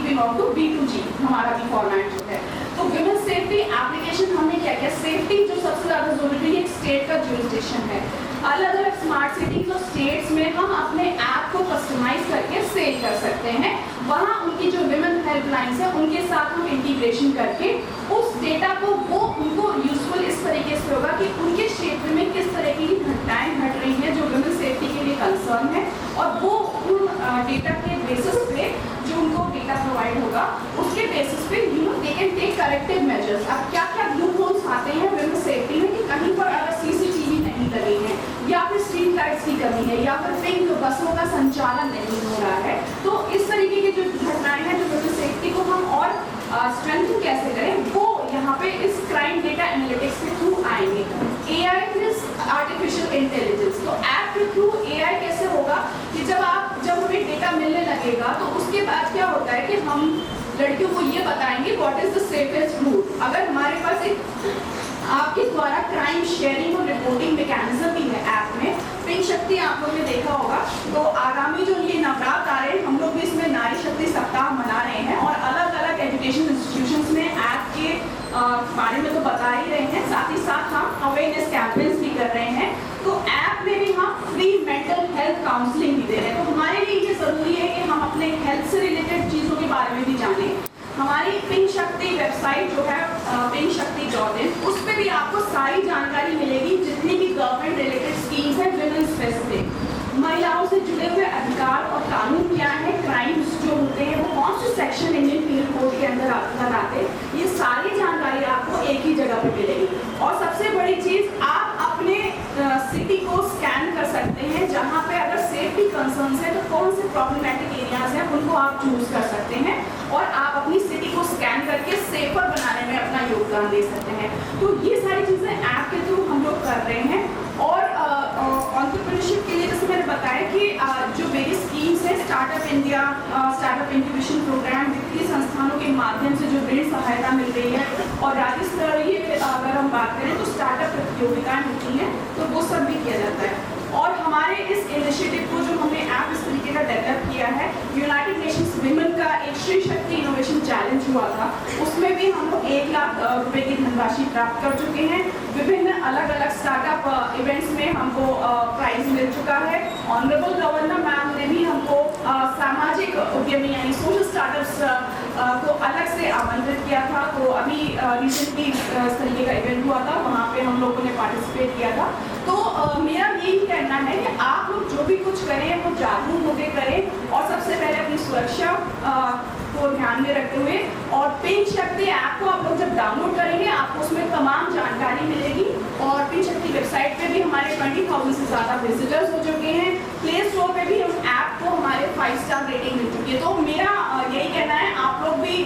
बिलोंग टू B2G, हमारा भी फॉर्मेट जो है। तो विमेन सेफ्टी एप्लीकेशन हमने क्या किया, सेफ्टी जो सबसे ज़्यादा जरूरी है, एक स्टेट का जुरिसडिक्शन है। अलग अलग स्मार्ट सिटीज और स्टेट्स में हम अपने ऐप को कस्टमाइज करके सेल कर सकते हैं। वहाँ उनकी जो विमेन हेल्पलाइंस है उनके साथ हम इंटीग्रेशन करके उस डेटा को वो उनको यूजफुल इस तरीके से होगा कि उनके क्षेत्र में किस तरह की घटनाएं घट रही हैं जो विमेन सेफ्टी के लिए कंसर्न है, और वो उन डेटा के बेसिस पे जो उनको डेटा प्रोवाइड होगा उसके बेसिस पे they can take corrective measures. अब क्या क्या लूप होल्स आते हैं विमेन सेफ्टी में कि कहीं पर अगर सीसीटीवी नहीं लगे हैं या फिर स्ट्रीट लाइट्स की कमी है या फिर पिंक बसों का संचालन नहीं हो रहा है, तो इस तरीके की जो घटनाएं हैं जो विमेन सेफ्टी को हम और स्ट्रेंथन कैसे करें वो यहाँ पे इस क्राइम डेटा एनालिटिक्स के थ्रू आएंगे। AI प्लस आर्टिफिशियल इंटेलिजेंस, तो ऐप के थ्रू AI कैसे होगा कि जब हमें डेटा मिलने लगेगा तो उसके बाद क्या होता है कि हम लड़कियों को ये बताएंगे what is the safest route. अगर हमारे पास एक आपके द्वारा क्राइम शेयरिंग और रिपोर्टिंग मैकेनिज्म भी है ऐप में, पिंक शक्ति आप लोग ने देखा होगा, तो आगामी जो ये नवरात्र आ रहे हैं हम लोग भी इसमें नारी शक्ति सप्ताह मना रहे हैं और अलग अलग एजुकेशन इंस्टीट्यूशंस में ऐप के बारे में तो बता ही रहे हैं, साथ ही साथ हम अवेयरनेस कैंपेन्स भी कर रहे हैं। तो ऐप में भी हम फ्री मेंटल हेल्थ काउंसलिंग भी दे रहे हैं। तो हमारे लिए ये ज़रूरी है कि हम अपने हेल्थ से रिलेटेड चीज़ों के बारे में भी जानें। हमारी पिंक शक्ति वेबसाइट जो है pinkshakti.in, उस पर भी आपको सारी जानकारी मिलेगी जितनी भी गवर्नमेंट रिलेटेड स्कीम्स हैं विमेन स्पेसिफिक, महिलाओं से जुड़े हुए अधिकार और कानून क्या है, क्राइम्स जो होते हैं वो कौन से सेक्शन इंडियन पीनल कोड के अंदर आते हैं, ये सारी जानकारी आपको एक ही जगह पे मिलेगी। और सबसे बड़ी चीज़ आप अपने सिटी को स्कैन कर सकते हैं, जहाँ पे अगर सेफ्टी कंसर्न्स है तो कौन से प्रॉब्लमेटिक एरियाज हैं उनको आप चूज कर सकते हैं और आप अपनी सिटी को स्कैन करके सेफर बनाने में अपना योगदान दे सकते हैं। तो ये सारी चीज़ें ऐप के थ्रू हम लोग कर रहे हैं। और एंटरप्रेन्योरशिप के लिए जैसे मैंने बताया कि जो मेरी स्कीम्स है startup India, startup incubation programme, वित्तीय संस्थानों के माध्यम से जो ऋण सहायता मिल रही है, और राज्य स्तरीय अगर हम बात करें तो स्टार्टअप प्रतियोगिताएं होती हैं तो वो सब भी किया जाता है। और हमारे इस इनिशिएटिव को जो हमने ऐप इस तरीके का डेवलप किया है, यूनाइटेड नेशंस विमेन का एक श्री शक्ति इनोवेशन चैलेंज हुआ था, उसमें भी हम लोग 1 लाख रुपए की धनराशि प्राप्त कर चुके हैं। विभिन्न अलग अलग स्टार्टअप इवेंट्स में हमको प्राइज मिल चुका है। ऑनरेबल गवर्नर मैम ने भी हमको सामाजिक उद्यमी यानी सोशल स्टार्टअप्स को अलग से आमंत्रित किया था। तो अभी रिसेंटली इस तरीके का इवेंट हुआ था, वहाँ पे हम लोगों ने पार्टिसिपेट किया था। तो मेरा यही कहना है कि आप लोग जो भी कुछ करें वो जागरूक होकर करें और सबसे पहले अपनी सुरक्षा को ध्यान में रखते हुए, और पिंक शक्ति ऐप को आप लोग जब डाउनलोड करेंगे आपको उसमें तमाम जानकारी मिलेगी। और पिंक शक्ति वेबसाइट पे भी हमारे 20,000 से ज़्यादा विजिटर्स हो चुके हैं। प्ले स्टोर पे भी उस ऐप को हमारे 5 स्टार रेटिंग मिल चुकी है। तो मेरा यही कहना है आप लोग भी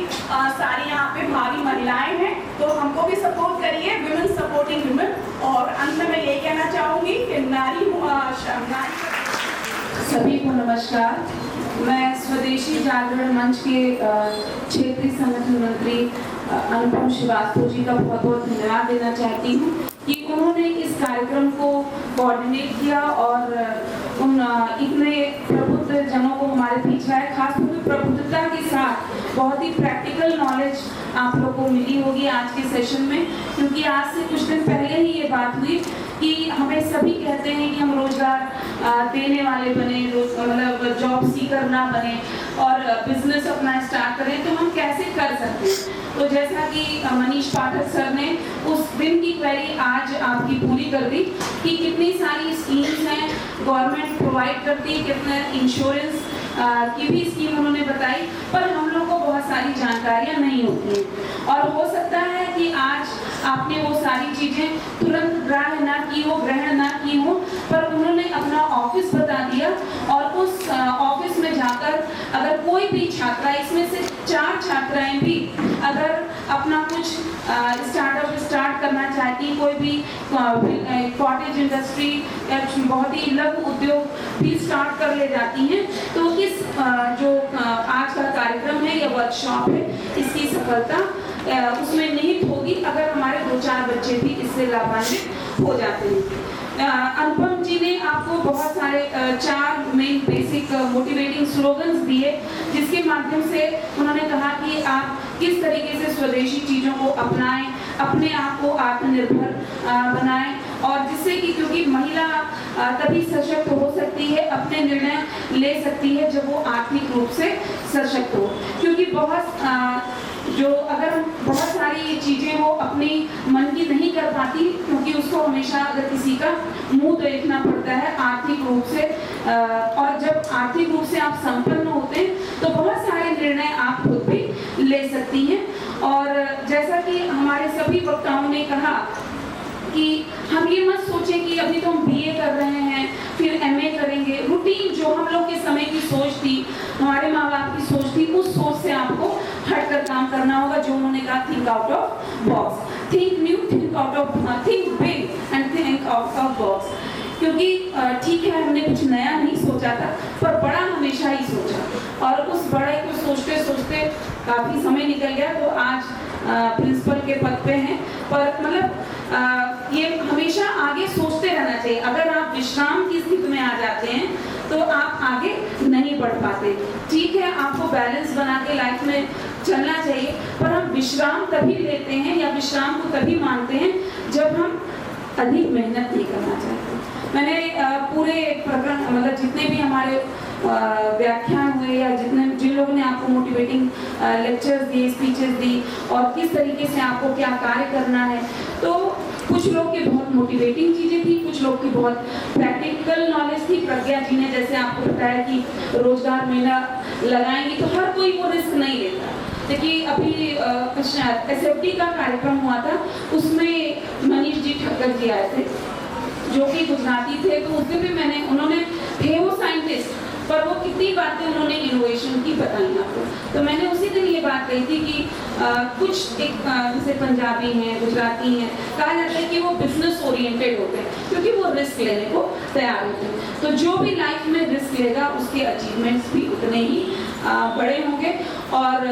सारी यहाँ पे भावी महिलाएं हैं तो हमको भी सपोर्ट करिए, विमेन सपोर्टिंग विमेन। और अंत में मैं यही कहना चाहूँगी कि नारी सभी को नमस्कार। मैं स्वदेशी जागरण मंच के क्षेत्रीय संगठन मंत्री अनुपम श्रीवास्तव जी का बहुत बहुत धन्यवाद देना चाहती हूँ कि उन्होंने इस कार्यक्रम को कोऑर्डिनेट किया और उन इतने प्रबुद्ध जनों को हमारे बीच लाए। खासतौर पर प्रबुद्धता के साथ बहुत ही प्रैक्टिकल नॉलेज आप लोग को मिली होगी आज के सेशन में, क्योंकि आज से कुछ दिन पहले ही ये बात हुई कि हमें सभी कहते हैं कि हम रोजगार देने वाले बने, मतलब जॉब सीकर ना बने और बिजनेस अपना स्टार्ट करें, तो हम कैसे कर सकते हैं। तो जैसा कि मनीष पाठक सर ने उस दिन की क्वेरी आज आपकी पूरी कर दी कि कितनी सारी स्कीम्स हैं गवर्नमेंट प्रोवाइड करती है, कितना इंश्योरेंस की भी स्कीम उन्होंने बताई, पर हम लोग को बहुत सारी जानकारियां नहीं होती हैं। और हो सकता है कि आज आपने वो सारी चीज़ें तुरंत ग्रहण ना की हो, पर उन्होंने अपना ऑफिस बता दिया और उस ऑफिस में जाकर अगर कोई भी छात्रा, इसमें से 4 छात्राएं भी अगर अपना कुछ स्टार्टअप स्टार्ट करना चाहती, कोई भी कॉटेज इंडस्ट्री या बहुत ही लघु उद्योग भी स्टार्ट कर ले जाती हैं, तो इस जो आज का कार्यक्रम है या वर्कशॉप है, इसकी सफलता उसमें निहित होगी अगर हमारे 2-4 बच्चे भी इससे लाभान्वित हो जाते हैं। अनुपम जी ने आपको बहुत सारे 4 मेन बेसिक मोटिवेटिंग स्लोगन्स दिए, जिसके माध्यम से उन्होंने कहा कि आप किस तरीके से स्वदेशी चीज़ों को अपनाएं, अपने आप को आत्मनिर्भर बनाएं और जिससे कि क्योंकि महिला तभी सशक्त हो सकती है, अपने निर्णय ले सकती है जब वो आर्थिक रूप से सशक्त हो। क्योंकि अगर बहुत सारी चीज़ें वो अपनी मन की नहीं कर पाती, क्योंकि उसको हमेशा अगर किसी का मुंह देखना पड़ता है आर्थिक रूप से, और जब आर्थिक रूप से आप संपन्न होते हैं तो बहुत सारे निर्णय आप खुद भी ले सकती हैं। और जैसा कि हमारे सभी वक्ताओं ने कहा कि हम ये मत सोचें कि अभी तो हम BA कर रहे हैं फिर MA करेंगे। रूटीन जो हम लोग के समय की सोच थी, हमारे माँ बाप की सोच थी, उस सोच से आपको हटकर काम करना होगा। जो उन्होंने कहा, think out of box, think new, think big and think out of box. क्योंकि ठीक है, हमने कुछ नया नहीं सोचा था, पर बड़ा हमेशा ही सोचा, और उस बड़े को सोचते सोचते काफ़ी समय निकल गया, तो आज प्रिंसिपल के पद पे हैं। पर मतलब ये हमेशा आगे सोचते रहना चाहिए। अगर आप विश्राम की स्थिति में आ जाते हैं तो आप आगे नहीं बढ़ पाते। ठीक है, आपको बैलेंस बना के लाइफ में चलना चाहिए, पर हम विश्राम तभी लेते हैं या विश्राम को तभी मानते हैं जब हम अधिक मेहनत नहीं करना चाहते। मैंने पूरे प्रकरण, मतलब जितने भी हमारे व्याख्यान हुए या जिन लोगों ने आपको मोटिवेटिंग लेक्चर्स दिए, स्पीचेस दी, और किस तरीके से आपको क्या कार्य करना है, तो कुछ लोग की बहुत मोटिवेटिंग चीज़ें थी, कुछ लोग की बहुत प्रैक्टिकल नॉलेज थी। प्रज्ञा जी ने जैसे आपको बताया कि रोजगार मेला लगाएंगे, तो हर कोई वो रिस्क नहीं लेता। देखिए, अभी SFT का कार्यक्रम हुआ था, उसमें मनीष जी ठक्कर जी आए थे, जो कि गुजराती थे। तो उस दिन भी उन्होंने थे वो साइंटिस्ट, पर वो कितनी बातें उन्होंने इनोवेशन की बताई आपको। तो मैंने उसी दिन ये बात कही थी कि कुछ एक जैसे पंजाबी हैं, गुजराती हैं, कहा जाता है कि वो बिजनेस ओरिएंटेड होते हैं, क्योंकि वो रिस्क लेने को तैयार होते हैं। तो जो भी लाइफ में रिस्क लेगा उसके अचीवमेंट्स भी उतने ही बड़े होंगे। और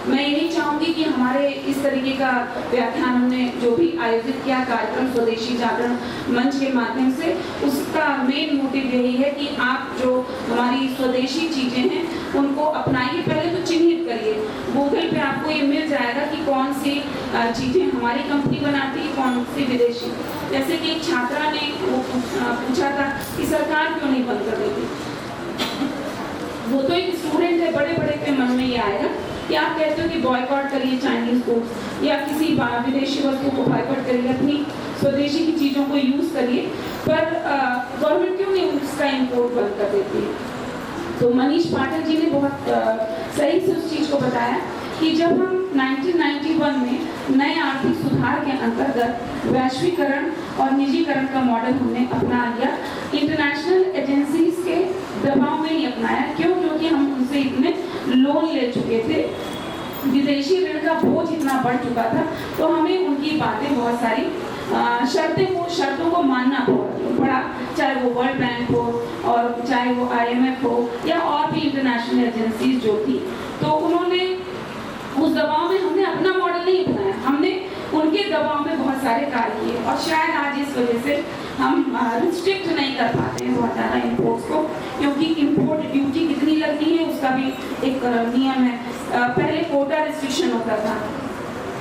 मैं यही चाहूँगी कि हमारे इस तरीके का व्याख्यान हमने जो भी आयोजित किया कार्यक्रम स्वदेशी जागरण मंच के माध्यम से, उसका मेन मोटिव यही है कि आप जो हमारी स्वदेशी चीज़ें हैं उनको अपनाइए। पहले तो चिन्हित करिए, गूगल पे आपको ये मिल जाएगा कि कौन सी चीज़ें हमारी कंपनी बनाती है, कौन सी विदेशी। जैसे कि एक छात्रा ने वो पूछा था कि सरकार क्यों नहीं बंद कर देती। वो तो एक स्टूडेंट है, बड़े बड़े के मन में ये आएगा कि आप कहते हो कि बॉयकॉट करिए चाइनीज फूड या किसी विदेशी वस्तु को बॉयकॉट करिए, अपनी स्वदेशी की चीज़ों को यूज़ करिए, पर गवर्नमेंट क्यों नहीं उसका इम्पोर्ट बंद कर देती है। तो मनीष पाठक जी ने बहुत सही से उस चीज़ को बताया कि जब हम 1991 में नए आर्थिक सुधार के अंतर्गत वैश्वीकरण और निजीकरण का मॉडल हमने अपना लिया, इंटरनेशनल एजेंसीज के दबाव में ही अपनाया। क्यों? क्योंकि हम उनसे इतने लोन ले चुके थे, विदेशी ऋण का बोझ इतना बढ़ चुका था, तो हमें उनकी बातें बहुत सारी शर्तों को मानना पड़ा, चाहे वो वर्ल्ड बैंक हो और चाहे वो IMF हो या और भी इंटरनेशनल एजेंसीज जो थी। तो उन्होंने उस दबाव में, हमने अपना मॉडल नहीं अपनाया, हमने उनके दबाव में बहुत सारे कार्य किए, और शायद आज इस वजह से हम रिस्ट्रिक्ट नहीं कर पाते हैं बहुत ज़्यादा इम्पोर्ट्स को, क्योंकि इम्पोर्ट ड्यूटी कितनी लगनी है उसका भी एक नियम है। पहले कोटा रिस्ट्रिक्शन होता था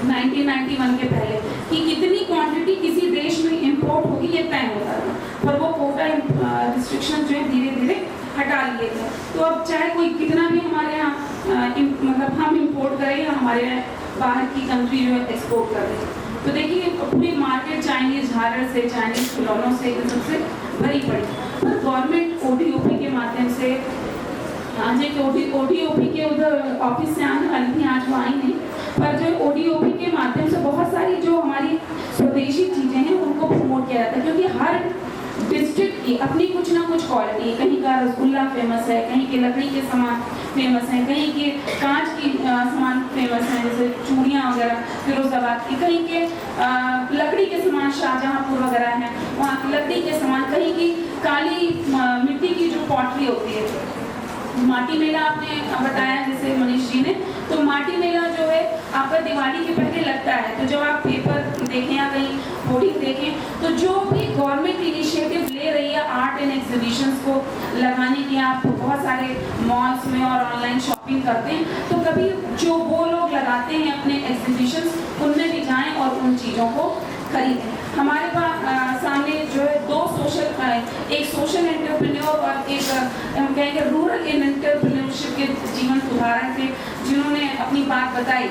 1991 के पहले कि कितनी क्वांटिटी किसी देश में इंपोर्ट होगी ये तय होता था, पर वो कोटा रिस्ट्रिक्शन जो है धीरे धीरे हटा लिए थे। तो अब चाहे कोई कितना भी हमारे यहाँ मतलब हम इंपोर्ट करें या हमारे बाहर की कंट्री जो है एक्सपोर्ट कर रही है, तो देखिए पूरी मार्केट चाइनीज झालर से, चाइनीज खिलौनों से, इन सबसे भरी पड़ी। पर गवर्नमेंट ODOP के माध्यम से, आज एक ODOP के उधर ऑफिस से आने वाली थी, आज वो आई नहीं, पर जो ODOP के माध्यम से बहुत सारी जो हमारी स्वदेशी चीज़ें हैं उनको प्रमोट किया जाता है, क्योंकि हर डिस्ट्रिक्ट की अपनी कुछ ना कुछ क्वालिटी है। कहीं का रसगुल्ला फेमस है, कहीं के लकड़ी के सामान फेमस हैं, कहीं के कांच की सामान फेमस हैं, जैसे चूड़ियाँ वगैरह फिरोजाबाद की, कहीं के लकड़ी के सामान शाहजहाँपुर वगैरह हैं, वहाँ की लकड़ी के सामान, कहीं की काली मिट्टी की जो पॉटरी होती है। माटी मेला आपने बताया जैसे मनीष जी ने, तो माटी मेला जो है आपका दिवाली के पहले लगता है, तो जब आप पेपर देखें या कहीं होर्डिंग देखें, तो जो भी गवर्नमेंट इनिशिएटिव ले रही है आर्ट एंड एग्जीबिशंस को लगाने की, आप बहुत सारे मॉल्स में और ऑनलाइन शॉपिंग करते हैं, तो कभी जो वो लोग लगाते हैं अपने एग्जीबिशंस, उनमें भी जाएं और उन चीज़ों को खरीदें। हमारे पास सामने हम कहेंगे रूरल एंटरप्रेन्योरशिप के जीवन उदाहरण थे जिन्होंने अपनी बात बताई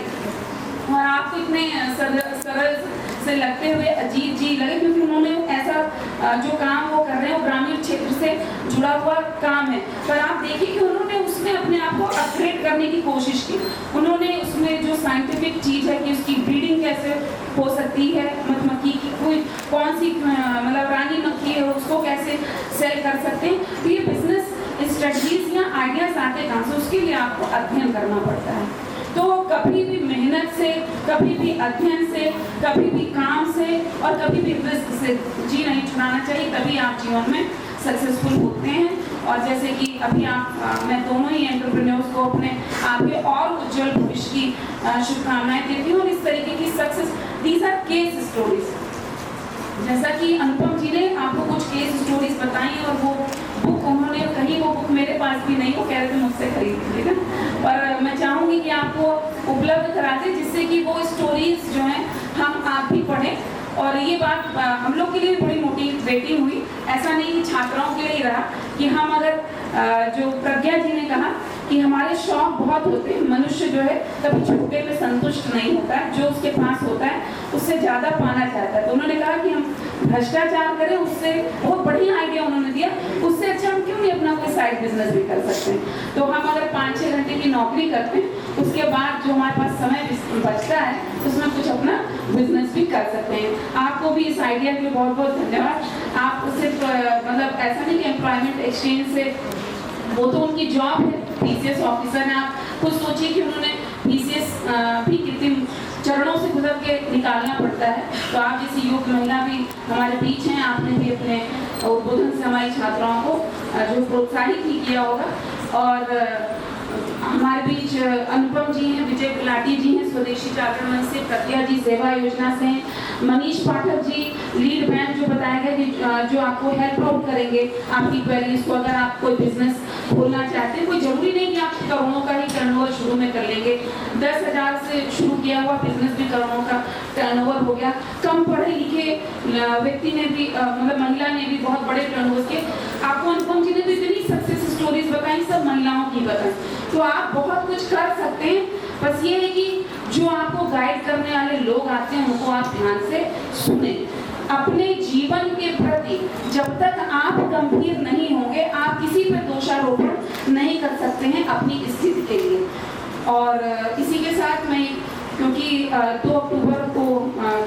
और आपको इतने सरल से लगते हुए अजीब जी लगे क्योंकि उन्होंने ऐसा जो काम वो कर रहे हैं वो ग्रामीण क्षेत्र से जुड़ा हुआ काम है, पर आप देखिए कि उन्होंने उसमें अपने आप को अपग्रेड करने की कोशिश की। उन्होंने उसमें जो साइंटिफिक चीज़ है कि उसकी ब्रीडिंग कैसे हो सकती है, मधुमक्खी की कोई कौन सी मतलब रानी मक्खी है उसको कैसे सेल कर सकते हैं, तो ये बिजनेस स्ट्रेटजीज या आइडियाज आते कहाँ से, उसके लिए आपको अध्ययन करना पड़ता है। तो कभी भी मेहनत से, कभी भी अध्ययन से, कभी भी काम से और कभी भी रिस्क से जी नहीं छुड़ाना चाहिए, तभी आप जीवन में सक्सेसफुल होते हैं। और जैसे कि अभी मैं दोनों ही एंटरप्रेन्योर्स को अपने आपके और उज्जवल भविष्य की शुभकामनाएं देती हूँ। और इस तरीके की success, these are case stories. जैसा कि अनुपम जी ने आपको कुछ केस स्टोरीज बताई और वो बुक उन्होंने कही, वो बुक मेरे पास भी नहीं, वो कह रहे थे मुझसे खरीद लीजिएगा, पर मैं चाहूँगी कि आपको उपलब्ध करा दें जिससे कि वो स्टोरीज जो हैं हम आप भी पढ़ें। और ये बात हम लोग के लिए भी बड़ी मोटिवेटिंग हुई। ऐसा नहीं कि छात्राओं के लिए ही रहा कि हम अगर जो प्रज्ञा जी ने कहा कि हमारे शौक बहुत होते हैं, मनुष्य जो है कभी छोटे पे संतुष्ट नहीं होता है, जो उसके पास होता है उससे ज़्यादा पाना चाहता है। तो उन्होंने कहा कि हम भ्रष्टाचार करें, उससे बहुत बढ़िया आइडिया उन्होंने दिया, उससे अच्छा हम क्यों नहीं अपना कोई साइड बिजनेस भी कर सकते हैं। तो हम अगर 5-6 घंटे की नौकरी करते हैं, उसके बाद जो हमारे पास समय बचता है उसमें कुछ अपना बिजनेस भी कर सकते हैं। आपको भी इस आइडिया के लिए बहुत बहुत धन्यवाद। आप सिर्फ मतलब ऐसा नहीं कि एम्प्लॉयमेंट एक्सचेंज से, वो तो उनकी जॉब है, पीसीएस ऑफिसर हैं। आप खुद सोचिए कि उन्होंने पीसीएस भी कितने चरणों से गुजर के निकालना पड़ता है। तो आप जैसी युक्त महिला भी हमारे बीच हैं, आपने भी अपने उद्बोधन से हमारी छात्राओं को जो प्रोत्साहित ही किया होगा। और हमारे बीच अनुपम जी हैं, विजय गुलाटी जी हैं स्वदेशी जागरण मंच से, प्रज्ञा जी सेवा योजना से हैं, मनीष पाठक जी लीड बैंक जो बताया गया कि जो आपको हेल्प आउट करेंगे आपकी क्वेरीज को। अगर आप कोई बिजनेस खोलना चाहते हैं, कोई जरूरी नहीं कि आप करोड़ों का ही टर्नओवर शुरू में कर लेंगे, 10,000 से शुरू किया हुआ बिजनेस भी करोड़ों का टर्नओवर हो गया। कम पढ़े लिखे व्यक्ति ने भी मतलब महिला ने भी बहुत बड़े टर्नओवर किए। आपको अनुपम जी ने तो इतनी सक्सेस स्टोरीज बताई, सब महिलाओं की बताई। तो आप बहुत कुछ कर सकते हैं, बस ये है कि जो आपको गाइड करने वाले लोग आते हैं उनको आप ध्यान से सुने। अपने जीवन के प्रति जब तक आप गंभीर नहीं होंगे, आप किसी पर दोषारोपण नहीं कर सकते हैं अपनी स्थिति के लिए। और इसी के साथ मैं, क्योंकि 2 अक्टूबर को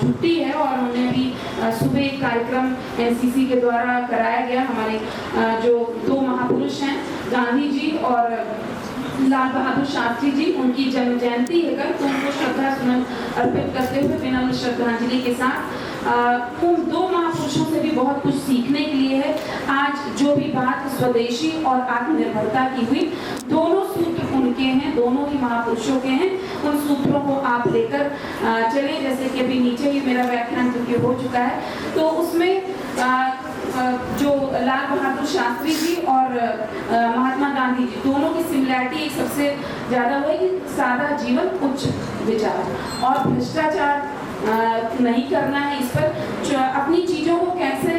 छुट्टी है और हमने भी सुबह एक कार्यक्रम एनसीसी के द्वारा कराया गया। हमारे जो 2 महापुरुष हैं, गांधी जी और लाल बहादुर शास्त्री जी, उनकी जन्म जयंती है कल, तो उनको श्रद्धा सुमन अर्पित करते हुए विनम्र श्रद्धांजलि के साथ उन 2 महापुरुषों से भी बहुत कुछ सीखने के लिए है। आज जो भी बात स्वदेशी और आत्मनिर्भरता की हुई, दोनों सूत्र उनके हैं, दोनों ही महापुरुषों के हैं। उन सूत्रों को आप लेकर चलें, जैसे कि अभी नीचे ही मेरा व्याख्यान क्योंकि हो चुका है, तो उसमें जो लाल बहादुर शास्त्री जी और महात्मा गांधी जी दोनों की सिमिलैरिटी एक सबसे ज़्यादा हुई कि सादा जीवन उच्च विचार और भ्रष्टाचार नहीं करना है। इस पर अपनी चीज़ों को कैसे,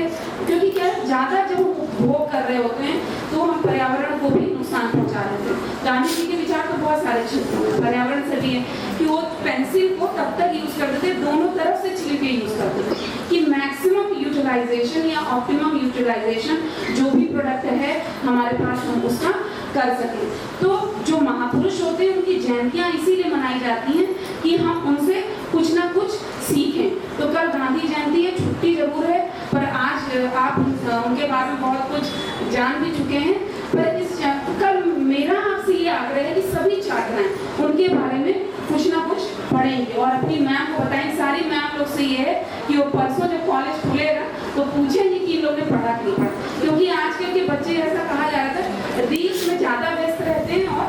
क्योंकि क्या ज़्यादा जब हम उपभोग कर रहे होते हैं तो हम पर्यावरण को भी नुकसान पहुंचा देते हैं। गांधी जी के विचार तो बहुत सारे क्षेत्रों में पर्यावरण से भी है कि वो पेंसिल को तब तक यूज़ करते थे, दोनों तरफ से छिलके यूज़ करते थे कि मैक्सिमम यूटिलाइजेशन या ऑप्टिमम यूटिलाइजेशन जो भी प्रोडक्ट है हमारे पास हम उसका कर सकें। तो जो महापुरुष होते हैं उनकी जयंतियाँ इसीलिए मनाई जाती हैं कि हम उनसे कुछ ना कुछ सीखें। तो कल गांधी जयंती है, छुट्टी जरूर है, पर आज आप उनके बारे में बहुत कुछ जान भी चुके हैं। पर इस कल मेरा आपसे ये आग्रह है कि सभी छात्राएं उनके बारे में कुछ ना कुछ पढ़ेंगे और अपनी मैम को बताएं। सारी मैम लोग से ये है कि वो परसों जब कॉलेज खुलेगा तो पूछेंगे कि इन लोगों ने पढ़ा कि नहीं पढ़ा, क्योंकि आजकल के बच्चे ऐसा कहा जा रहा था रील्स में ज़्यादा व्यस्त रहते हैं और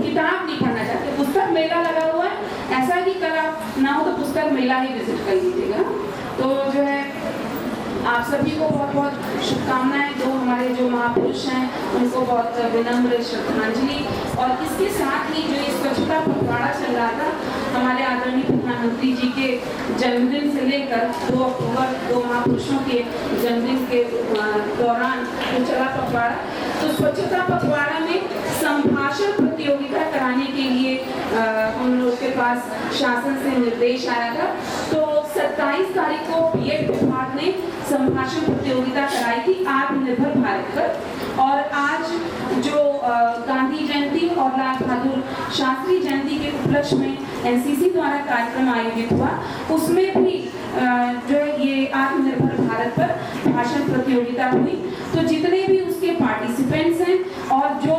किताब नहीं पढ़ना चाहते। पुस्तक मेला लगा हुआ है, ऐसा कि कल आप ना हो तो पुस्तक मेला ही विजिट कर लीजिएगा। तो जो है आप सभी को बहुत बहुत शुभकामनाएं। जो हमारे जो महापुरुष हैं उनको बहुत विनम्र श्रद्धांजलि। और इसके साथ ही जो ये स्वच्छता पखवाड़ा चल रहा था, हमारे आदरणीय प्रधानमंत्री जी के जन्मदिन से लेकर 2 अक्टूबर 2 महापुरुषों के जन्मदिन के दौरान जो चला पखवाड़ा, तो स्वच्छता पखवाड़ा में संभाषण प्रतियोगिता कराने के लिए हम लोग के पास शासन से निर्देश आया था। तो 27 तारीख को बीएड विभाग ने संभाषण प्रतियोगिता कराई थी आत्मनिर्भर भारत पर। और आज जो गांधी जयंती और लाल बहादुर शास्त्री जयंती के उपलक्ष्य में एनसीसी द्वारा कार्यक्रम आयोजित हुआ, उसमें भी जो ये आत्मनिर्भर भारत पर भाषण प्रतियोगिता हुई। तो जितने भी उसके पार्टिसिपेंट्स हैं और जो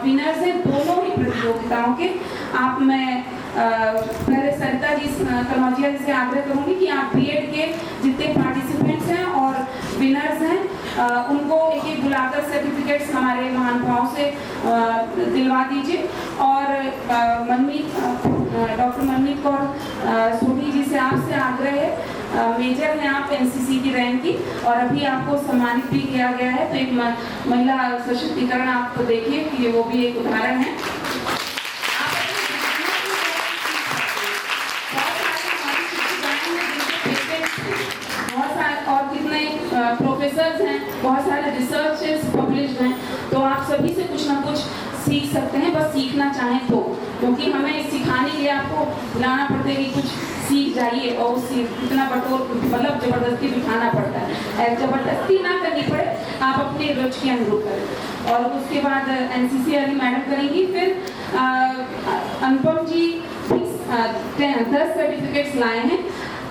विनर्स हैं दोनों ही प्रतियोगिताओं के, आप मैं पहले सरिता जी कनौजिया जी से आग्रह करूंगी कि आप बीएड के जितने पार्टिसिपेंट्स हैं और विनर्स हैं उनको एक एक बुलाकर सर्टिफिकेट्स हमारे महानुभावों से दिलवा दीजिए। और डॉक्टर मनमीत कौर सोढ़ी जी से आपसे आग्रह है, मेजर हैं आप एनसीसी की रैंक की और अभी आपको सम्मानित भी किया गया है। तो एक महिला सशक्तिकरण आप देखिए कि वो भी एक उदाहरण है। प्रोफेसर्स हैं, बहुत सारे रिसर्चेस पब्लिश्ड हैं, तो आप सभी से कुछ ना कुछ सीख सकते हैं, बस सीखना चाहें तो, क्योंकि हमें सिखाने के लिए आपको लाना पड़ता है कि कुछ सीख जाइए और उससे इतना बटोर मतलब जबरदस्ती बिठाना पड़ता है। जबरदस्ती ना करनी पड़े, आप अपने रुचि के अनुरूप करें। और उसके बाद एनसीसी वाली मैडम करेंगी। फिर अनुपम जी 10 सर्टिफिकेट्स लाए हैं।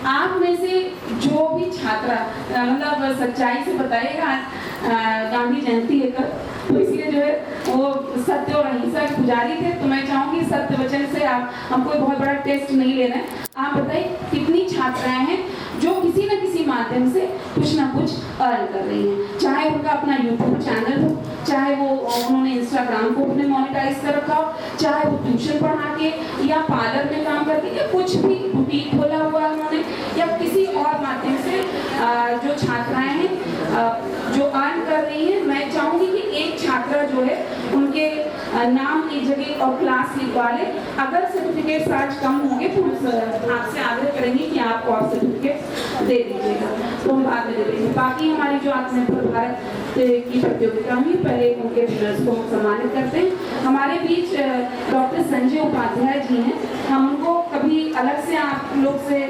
आप में से जो भी छात्रा मतलब सच्चाई से बताइएगा, गांधी जयंती लेकर, तो इसलिए जो है वो सत्य और अहिंसा के पुजारी थे, तो मैं चाहूंगी सत्य वचन से आप, हमको बहुत बड़ा टेस्ट नहीं लेना है, आप बताइए कितनी छात्राएं हैं जो किसी न किसी माध्यम से कुछ ना कुछ अर्न कर रही हैं, चाहे उनका अपना यूट्यूब चैनल हो, चाहे वो उन्होंने इंस्टाग्राम को अपने मोनेटाइज कर रखा हो, चाहे वो ट्यूशन पढ़ा के या पार्लर में काम करके या कुछ भी बुटीक खोला हुआ उन्होंने, या किसी और माध्यम से जो छात्राएं हैं जो अर्न कर रही हैं। मैं चाहूंगी कि एक छात्रा जो है उनके नाम की जगह और क्लास लिखवा ले। अगर सर्टिफिकेट आज कम होंगे तो आपसे आग्रह करेंगे कि आप और सर्टिफिकेट दे दीजिएगा, तो हम बाद में दे देंगे। बाकी हमारी जो आत्मनिर्भर भारत की प्रतियोगिता हुई, पहले उनके विनर्स को हम सम्मानित करते हैं। हमारे बीच डॉक्टर संजय उपाध्याय जी हैं, हम उनको कभी अलग से आप लोग से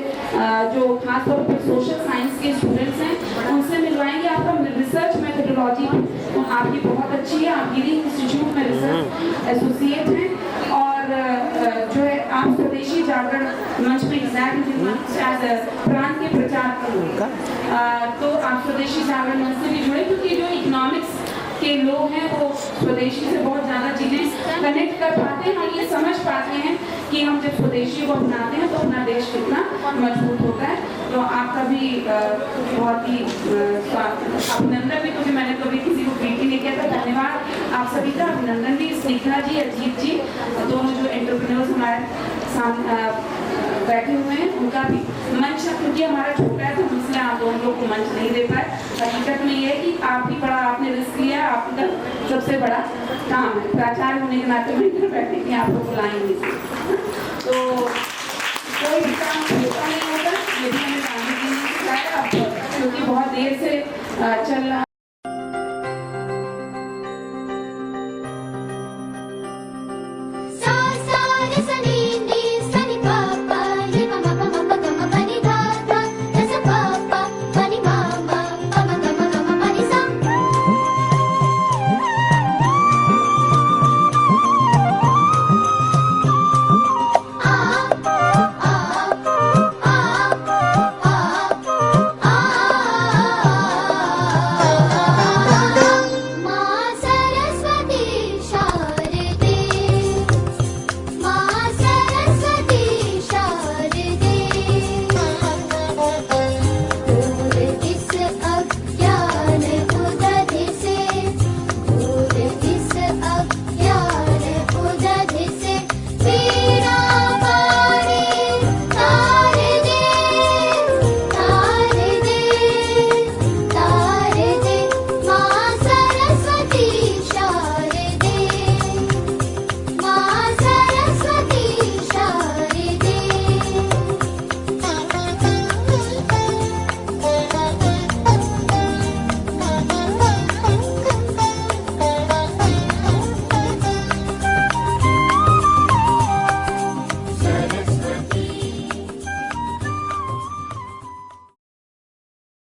जो खासतौर पर सोशल साइंस के स्टूडेंट्स हैं उनसे मिलवाएंगे। आपका रिसर्च मेथोडोलॉजी तो आपकी बहुत अच्छी है, आप गिरी इंस्टीट्यूट में रिसर्च एसोसिएट हैं। और जो है आप स्वदेशी जागरण मंच में शायद प्रांत के प्रचार करूँगा, तो आप स्वदेशी जागरण मंच से भी जुड़े, क्योंकि जो इकोनॉमिक्स के लोग हैं वो स्वदेशी से बहुत ज़्यादा चीज़ें कनेक्ट कर पाते हैं, हम ये समझ पाते हैं कि हम जब स्वदेशी को अपनाते हैं तो अपना देश कितना मजबूत होता है। तो आपका भी बहुत ही अभिनंदन भी, क्योंकि मैंने कभी किसी को ग्रीट नहीं किया था। धन्यवाद आप सभी का, अभिनंदन भी। स्नेहा जी, अजीत जी, दोनों जो एंटरप्रेन्योर्स हमारे सामने बैठे हुए हैं, उनका भी मंच, क्योंकि हमारा छोटा है तो इसलिए आप दोनों लोग को मंच नहीं दे पाए। हकीकत में ये है कि आप भी बड़ा आपने रिस्क लिया, आपका सबसे बड़ा काम है। प्राचार्य होने के नाते मैं इधर बैठे कि आपको बुलाएंगे, तो कोई भी काम होता नहीं होता, ये भी हमें जानने के लिए सिखाया, क्योंकि बहुत देर से चल रहा